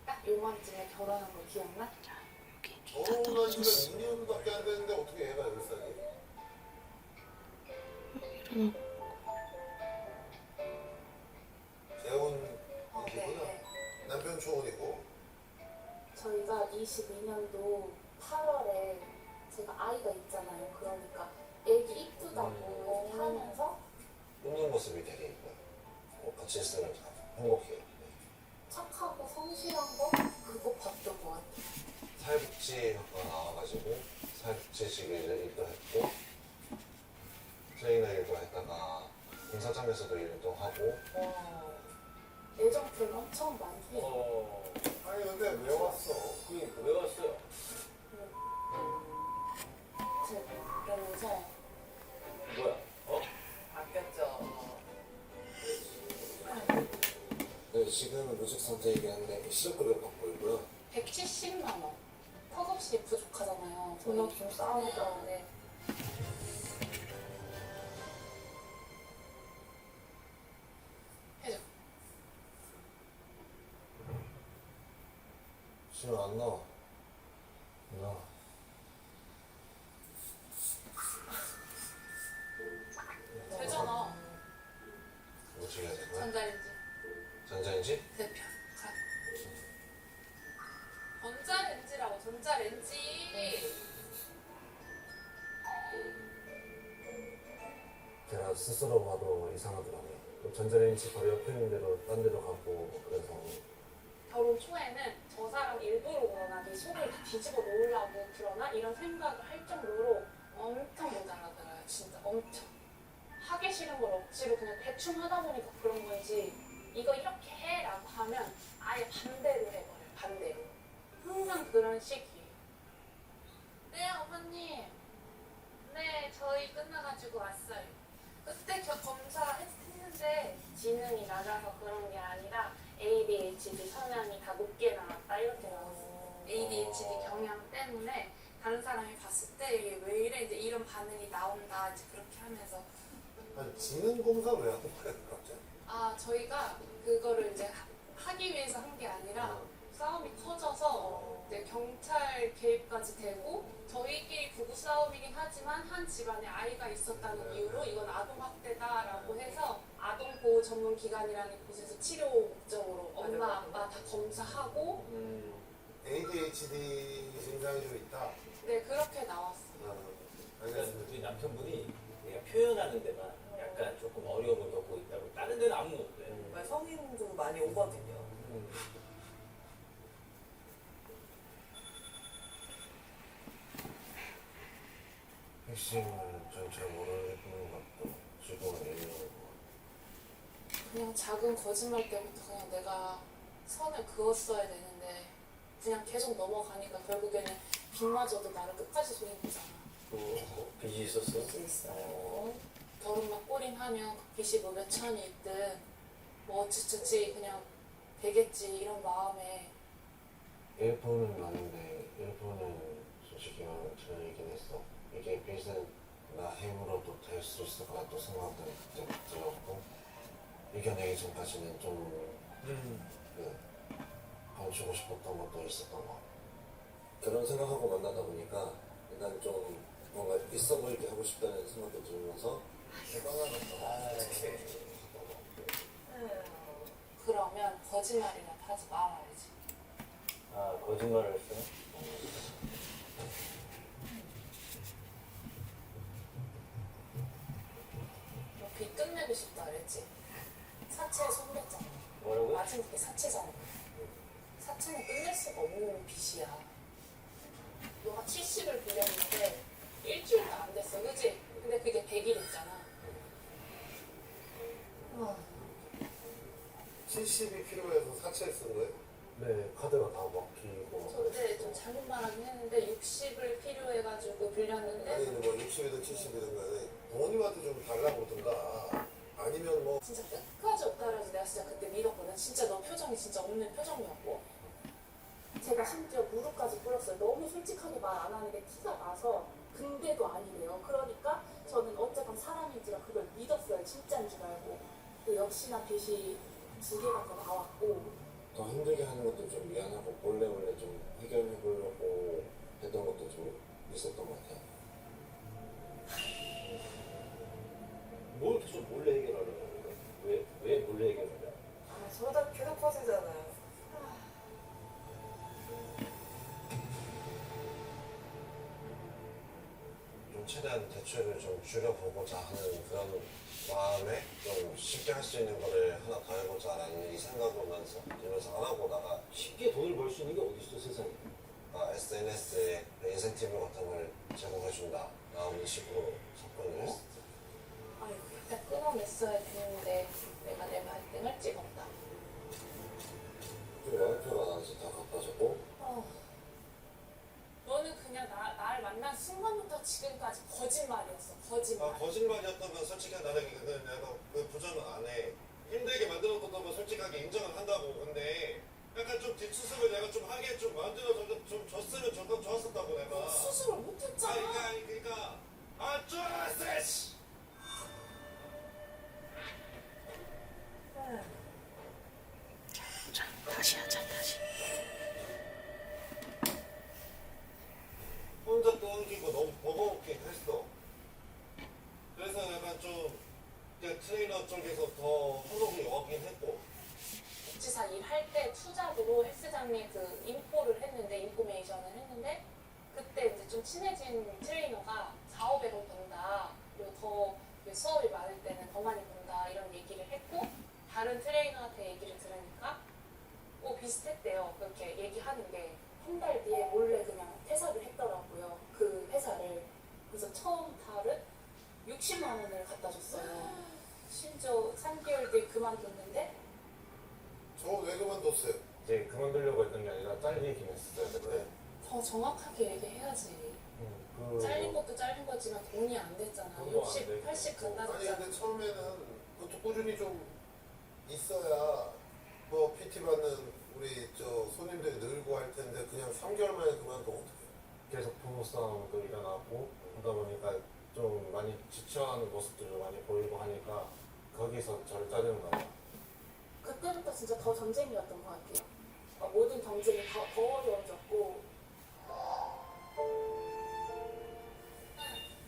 딱 요맘쯤에 결혼한 거 기억나? 나 지금 2년밖에 안 됐는데 어떻게 얘가 10살이야? 재혼이구나. 남편 초혼이고. 저희가 22년도 8월에 제가 아이가 있잖아요. 그러니까 애기 이쁘다고 하면서 웃는 모습이 되게 이뻐요. 같이 있으면 참 행복해요. 착하고 성실한 거 그거 봤던 것 같아요. 사회복지학과 나와가지고 사회복지직을 일도 했고 트레이너 일도 했다가 공사장에서도 일도 하고. 애정 표현 엄청 많이 해요. 아니 근데 왜 왔어? 왜 왔어요? 제가 요새 뭐야? 바뀌었죠. 네, 지금은 무직 상태이긴 한데 시력급여 받고 있고요. 170만 원. 턱없이 부족하잖아요. 돈 없으면 싸우니까. 네. 해줘. 지금 안 나와. 안 나와. 되잖아. 어떻게 해야 될 거야? 전자레인지. 전자레인지? 대표. 가. 전자레인지라고 전자레인지. 제가 스스로 봐도 이상하더라고요. 또 전자레인지 바로 옆에 있는 데로 딴 데로 가고 그래서 결혼 초에는 저 사람 일부러 그러나 네 속을 다 뒤집어 놓으려고 그러나 이런 생각을 할 정도로 엄청 모자라더라고요. 진짜 엄청. 하기 싫은 걸 억지로 그냥 대충 하다 보니까 그런 건지 이거 이렇게 해 라고 하면 아예 반대로 해버려요. 반대로. 항상 그런 식이에요. 네 어머님. 네 저희 끝나가지고 왔어요. 그때 검사 했는데 지능이 낮아서 그런 게 아니고 ADHD 성향이 다 높게 나왔다 이렇게 나왔어요. ADHD 경향 때문에 다른 사람이 봤을 때 이게 왜 이래 이제 이런 반응이 나온다 이제 그렇게 하면서 아니, 지능 검사 왜 하는 거야, 갑자기? 저희가 그거를 이제 하기 위해서 한 게 아니라 싸움이 커져서 이제 경찰 개입까지 되고 저희끼리 부부 싸움이긴 하지만 한 집안에 아이가 있었다는 이유로 이건 아동학대다라고 해서 아동보호 전문기관이라는 곳에서 치료 목적으로 엄마 아빠 다 검사하고 ADHD 증상이 좀 있다. 네 그렇게 나왔어요. 그러니까 우리 남편분이 내가 표현하는 데만 약간 조금 어려움을 겪고 있다고. 다른 데는 아무 없대. 성인도 많이 오거든요. 핵심을 전 잘 모르는 것도 지금은 얘기하는 거. 그냥 작은 거짓말 때부터 그냥 내가 선을 그었어야 되는데 그냥 계속 넘어가니까 결국에는 빗마저도 나를 끝까지 속이잖아. 빚이 있었어? 결혼만 꼬린하면 그 빚이 뭐 몇 천이 있든 뭐 어찌저찌 그냥 되겠지 이런 마음에 일본은 많은데 일본은 솔직히 말하면 틀리긴 했어. 이게 빚은 나 힘으로도 될 수 있을 것 같다고 생각은 그때 들었고 이겨내기 전까지는 좀 감추고 싶었던 것도 있었던 것 같아. 그런 생각하고 만나다 보니까 난 좀 뭔가 있어 보이게 하고 싶다는 생각도 들면서 그러면 거짓말이라도 하지 말아야지. 아, 거짓말을 했어요? 너 빚 끝내고 싶다 그랬지? 사채에 손댔잖아. 뭐라고요? 마지막에 사채잖아. 사채는 끝낼 수가 없는 빚이야. 너가 70을 빌렸는데 일주일도 안 됐어, 그지? 근데 그게 100일 있잖아. 70이 필요해서 사채를 쓴 거예요? 네, 카드가 다 막히고. 저때 좀 잘못 말하긴 했는데 60을 필요해가지고 빌렸는데 아니, 뭐 60이든 70이든 간에 부모님한테 좀 달라고 그러든가 아니면 뭐 진짜 끝까지 없다라서 내가 진짜 그때 믿었거든. 진짜 너 표정이 진짜 없는 표정이었고 제가 심지어 무릎까지 꿇었어요. 너무 솔직하게 말 안 하는 게 티가 나서 근데도 아니래요. 그러니까 저는 어쨌건 사람인지라 그걸 믿었어요. 진짜인 줄 알고. 역시나 빚이 2개가 더 나왔고 더 힘들게 하는 것도 좀 미안하고 몰래 좀 해결해 보려고 했던 것도 좀 있었던 것 같아요. 뭘 계속 몰래 해결하려고 그래? 왜 몰래 해결하냐? 저러다 계속 퍼지잖아요. 좀 최대한 대출을 좀 줄여보고자 하는 그런 마음에 좀 쉽게 할 수 있는 거를 하나 더 해보자라는 이 생각으로면서 들면서 안 하고 나가 쉽게 돈을 벌 수 있는 게 어디 있어 세상에. SNS에 인센티브 같은 걸 제공해준다 라는 식으로 접근을 했어. 아이고 그때 끊어냈어야 되는데 내가 내 발등을 찍었다. 그리고 와이프가 나한테 다 갚아줬고 너는 그냥 날 만난 순간부터 지금까지 거짓말이었어. 거짓말. 거짓말이었다면 솔직히 나는 내가 그 부정은 안 해. 힘들게 만들었다면 솔직하게 인정은 한다고. 근데 약간 좀 뒷수습을 내가 좀 하게 좀 만들어서 좀 줬으면 좋았었다고 내가. 수습을 못했잖아. 그러니까 줬어 씨. 자, 다시 하자, 다시. 혼자 떠넘기고 너무 버거웠긴 했어. 그래서 약간 좀 그냥 트레이너 쪽에서 더 호적이 오긴 했고. 복지사 일할 때 투잡으로 헬스장에 그 인포를 했는데 인포메이션을 했는데 그때 이제 좀 친해진 트레이너가 4,500원 번다. 그리고 더 수업이 많을 때는 더 많이 번다 이런 얘기를 했고 다른 트레이너한테 얘기를 들으니까 비슷했대요. 그렇게 얘기하는 게 한 달 뒤에 몰래 그냥 퇴사를 했더라고요. 그 회사를. 그래서 처음 달은 60만 원을 갖다 줬어요. 심지어 3개월 뒤에 그만뒀는데 저 왜 그만뒀어요? 이제 그만두려고 했던 게 아니라 잘리긴 했어요 그때. 더 정확하게 얘기해야지. 잘린 것도 잘린 거지만 돈이 안 됐잖아. 60, 80 갖다 아니 줬잖아. 근데 처음에는 그것도 꾸준히 좀 있어야 뭐 PT 받는 우리 저 손님들이 늘고 할 텐데 그냥 3개월 만에 그만두면 어떡해? 계속 부부 싸움도 일어나고 하다 보니까 좀 많이 지쳐하는 모습들도 많이 보이고 하니까 거기서 저를 자르는 거예요. 그때부터 진짜 더 전쟁이었던 것 같아요. 모든 경쟁이 더 어려워졌고.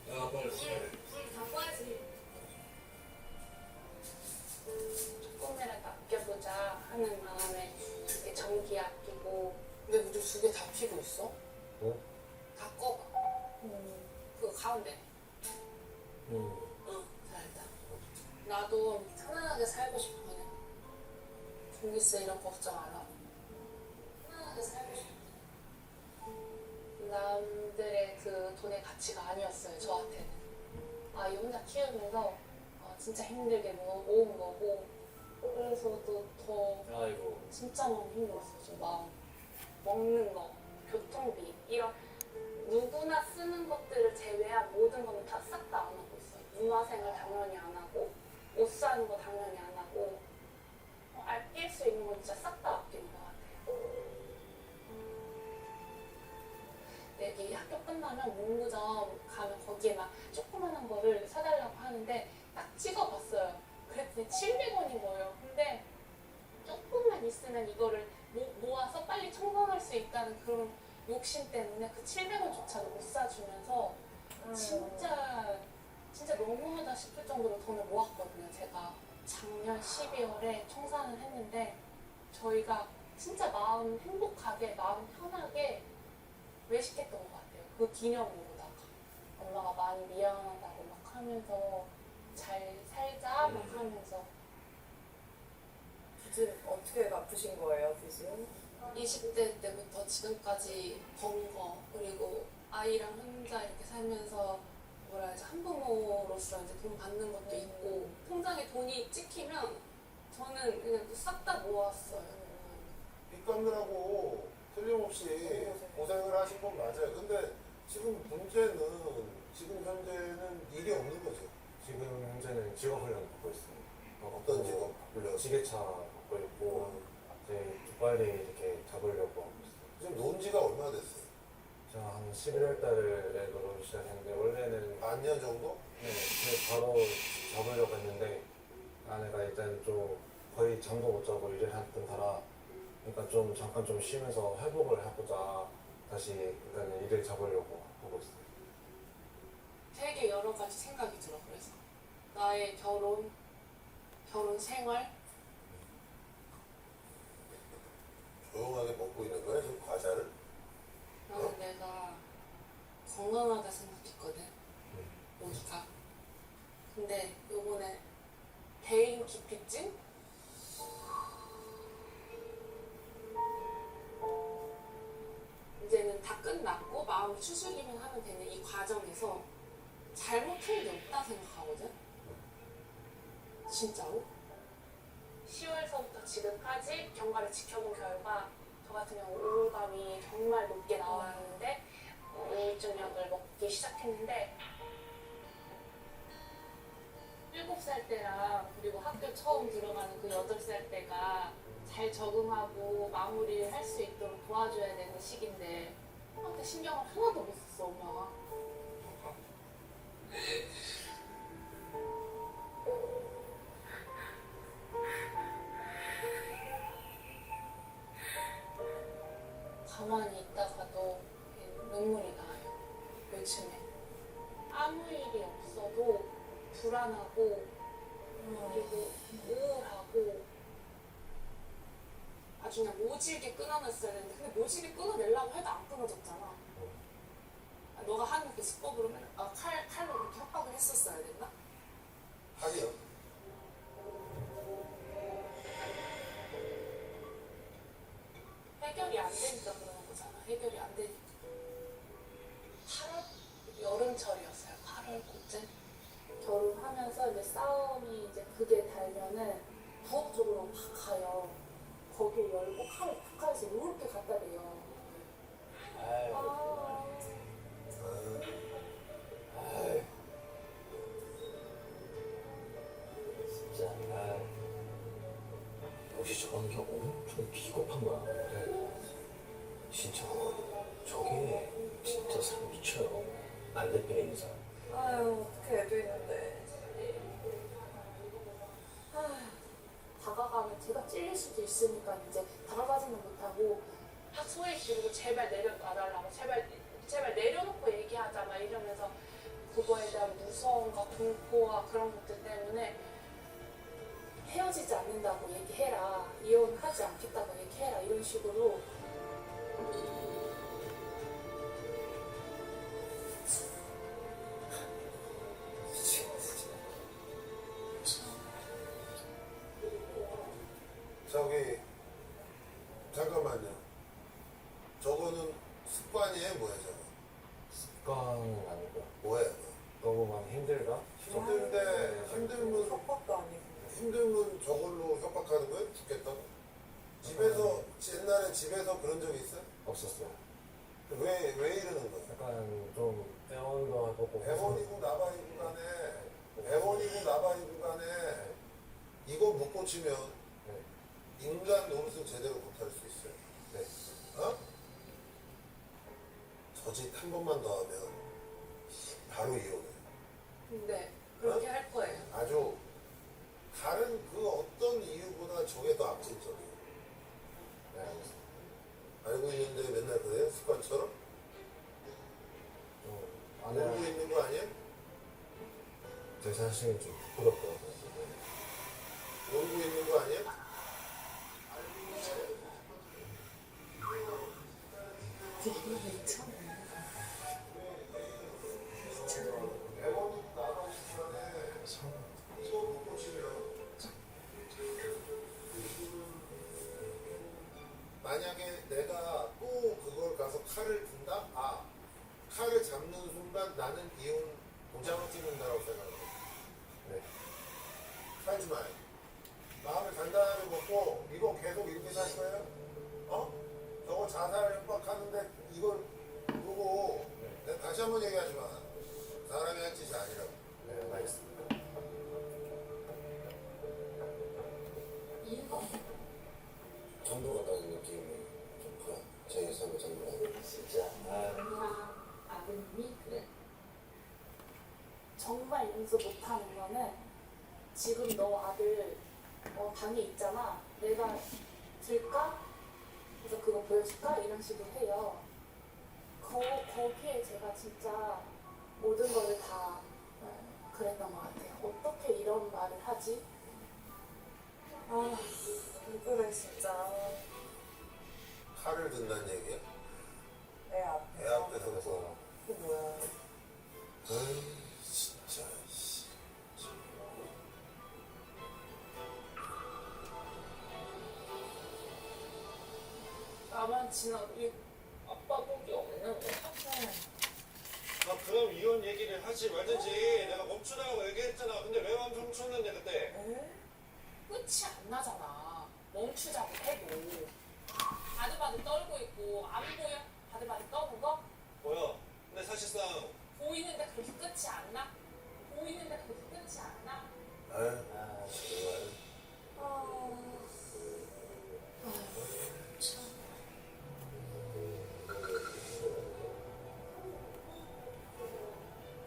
야 빨리 불 바꿔야지. 조금이라도 아껴보자 하는 마음에 이렇게 전기 아끼고. 근데 우리 두 개 다 피고 있어? 뭐? 다 꺼봐. 그거 가운데. 응, 잘했다. 나도 편안하게 살고 싶어. 그냥. 전기세 이런 걱정 안 하고. 편안하게 살고 싶어. 남들의 그 돈의 가치가 아니었어요, 저한테는. 이 혼자 키우면서 진짜 힘들게 모은 거고. 그래서 또 더 아이고. 진짜 너무 힘들었어요, 좀 마음. 먹는 거, 교통비, 이런 누구나 쓰는 것들을 제외한 모든 거는 다 싹 다 안 하고 있어요. 문화생활 당연히 안 하고, 옷 사는 거 당연히 안 하고, 아낄 수 있는 건 진짜 싹 다 아끼는 것 같아요. 여기 학교 끝나면 문구점 가면 거기에 막 조그만한 거를 사달라고 하는데 딱 찍어봤어요. 그랬더니 700원인 거예요. 근데 조금만 있으면 이거를 모아서 빨리 청산할 수 있다는 그런 욕심 때문에 그 700원조차도 못 사주면서 진짜 너무하다 싶을 정도로 돈을 모았거든요. 제가 작년 12월에 청산을 했는데 저희가 진짜 마음 행복하게 마음 편하게 외식했던 것 같아요. 그 기념으로다가 엄마가 많이 미안하다고 막 하면서 잘 살자 막 하면서. 빚은 어떻게 갚으신 거예요, 빚은? 20대 때부터 지금까지 번 거, 그리고 아이랑 혼자 이렇게 살면서 뭐라 해야지, 한부모로서 이제 돈 받는 것도 있고, 통장에 돈이 찍히면 저는 그냥 싹 다 모았어요. 빚 갚느라고 틀림없이 고생을 하신 건 맞아요. 근데 지금 문제는 지금 현재는 일이 없는 거죠. 지금 현재는 직업훈련 받고 있습니다. 어떤 직업 훈련? 지게차 받고 있고 이제 빨리 이렇게 잡으려고 하고 있어요. 지금 논 지가 얼마나 됐어요? 제가 한 11월 달에 노를 시작했는데 원래는 반년 정도? 네, 바로 잡으려고 했는데 아내가 일단 좀 거의 잠도 못 자고 일을 했던 터라 그러니까 좀 잠깐 좀 쉬면서 회복을 해보자 다시 일단은 일을 잡으려고 하고 있어요. 되게 여러 가지 생각이 들어. 그래서 나의 결혼 생활, 조용하게 먹고 있는 거야, 지금 과자를? 나는 내가 건강하다 생각했거든, 모두가. 근데 요번에 대인 기피증? 이제는 다 끝났고 마음을 추스리면 하면 되는 이 과정에서 잘못한 게 없다 생각하거든? 진짜로? 10월서부터 지금까지 경과를 지켜본 결과 저 같은 경우 우울감이 정말 높게 나왔는데 우울증약을 먹기 시작했는데 7살 때랑 그리고 학교 처음 들어가는 그 8살 때가 잘 적응하고 마무리를 할 수 있도록 도와줘야 되는 시기인데 그때 신경을 하나도 못 썼어, 엄마가. 가만히 있다가도 눈물이 나요, 요즘에. 아무 일이 없어도 불안하고 그리고 우울하고 아주 그냥 모질게 끊어냈어야 되는데 근데 모질게 끊어내려고 해도 안 끊어졌잖아. 너가 하는 그 수법으로 칼로 이렇게 협박을 했었어야 됐나? 하기요. 해결이 안 되니까 그러는 거잖아. 해결이 안 되니까. 8월? 여름철이었어요. 8월쯤. 결혼하면서 이제 싸움이 이제 그게 달면은 부엌 쪽으로 막 가요. 거길 열고 칼을 북한에서 이렇게 갖다 대요. 진짜. 혹시 저게 엄청 비겁한 거야. 근데 진짜 저게 진짜 사람 미쳐요. 안 대표는 인사. 아유 어떻게 애도 있는데. 다가가면 제가 찔릴 수도 있으니까 이제 다가가지는 못하고 소리 지르고 제발 내려놔달라고 제발 내려놓고 얘기하자 막 이러면서 그거에 대한 무서움과 공포와 그런 것들 때문에 헤어지지 않는다고 얘기해라, 이혼하지 않겠다고 얘기해라 이런 식으로. 저기 잠깐만요. 저거는 습관이에요, 뭐야 저거? 습관은 아니고 뭐예요? 너무 많이 힘들다? 힘든데 힘들면 협박도 아니고. 힘들면 저걸로 협박하는 거예요? 죽겠다고? 집에서 옛날에 집에서 그런 적 있어요? 없었어요. 왜 이러는 거예요? 약간 좀 애원도 하고 애원이고 나발이고 간에 이거 못 고치면 인간 노릇은 제대로 못할 수 있어요. 네. 어? 저 짓 한 번만 더 하면 바로 이혼해. 네 그렇게 할 거예요. 아주 다른 그 어떤 이유보다 저게 더 악질적이에요. 네, 알겠습니다. 알고 있는데 맨날 그래요? 습관처럼? 모르고 있는 거 아니에요? 제 자신이 좀 부끄럽더라고요. 모르고 있는 거 아니에요? 만약에 내가 또 그걸 가서 칼을 든다? 아, 칼을 잡는 순간 나는 이혼 도장을 찍는다고 생각해요. 네. 살지 마요. 마음을 단단하게 먹고 이거 계속 이렇게 살 거예요? 어? 저거 자살 협박하는데 이걸 보고 내가 다시 한번 얘기하지만 사람이 할 짓이 아니라고. 네, 알겠습니다. 전도가 나는 느낌이 좀 커요. 제 삶의 전도가. 진짜. 아버님이 그래. 정말 용서 못하는 거는 지금 너 아들 방에 있잖아. 내가 들까? 그래서 그거 보여줄까? 이런 식으로 해요. 거기에 제가 진짜 모든 거를 다 그랬던 것 같아요. 어떻게 이런 말을 하지? 아 왜 그래 진짜. 칼을 든다는 얘기야? 애 앞에서. 애 앞에서 그거. 그게 뭐야. 에이, 진짜. 씨. 나만 지나도 이 아빠 복이 없는 거야. 아 그럼 이혼 얘기를 하지 말든지 내가 멈추라고 얘기했잖아. 근데 왜 멈췄는데 그때? 끝이 안 나잖아. 멈추자고 해도 바들바들 떨고 있고 안 보여? 바들바들 떠는 거? 보여. 근데 사실상 보이는데 그렇게 끝이 안 나? 보이는데 그렇게 끝이 안 나? 아유, 정말.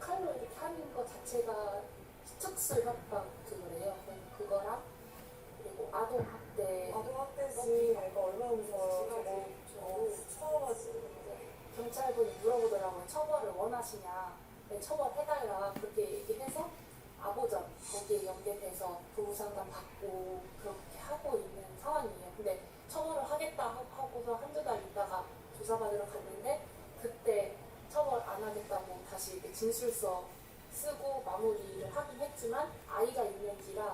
칼로 이렇게 하는 거 자체가 특수 협박 그거래요. 그거랑 그리고 아동학대. 아동학대지. 애가 얼마나 무서워요. 저거 처음하지. 경찰분이 물어보더라고요. 처벌을 원하시냐? 네, 처벌해달라. 그렇게 얘기해서 아보전 거기에 연계돼서 부부상담 받고 그렇게 하고 있는 상황이에요. 근데 처벌을 하겠다 하고서 한두 달 있다가 조사받으러 갔는데 그때 처벌 안 하겠다고 다시 이렇게 진술서 쓰고 마무리를 하긴 했지만 아이가 있는지라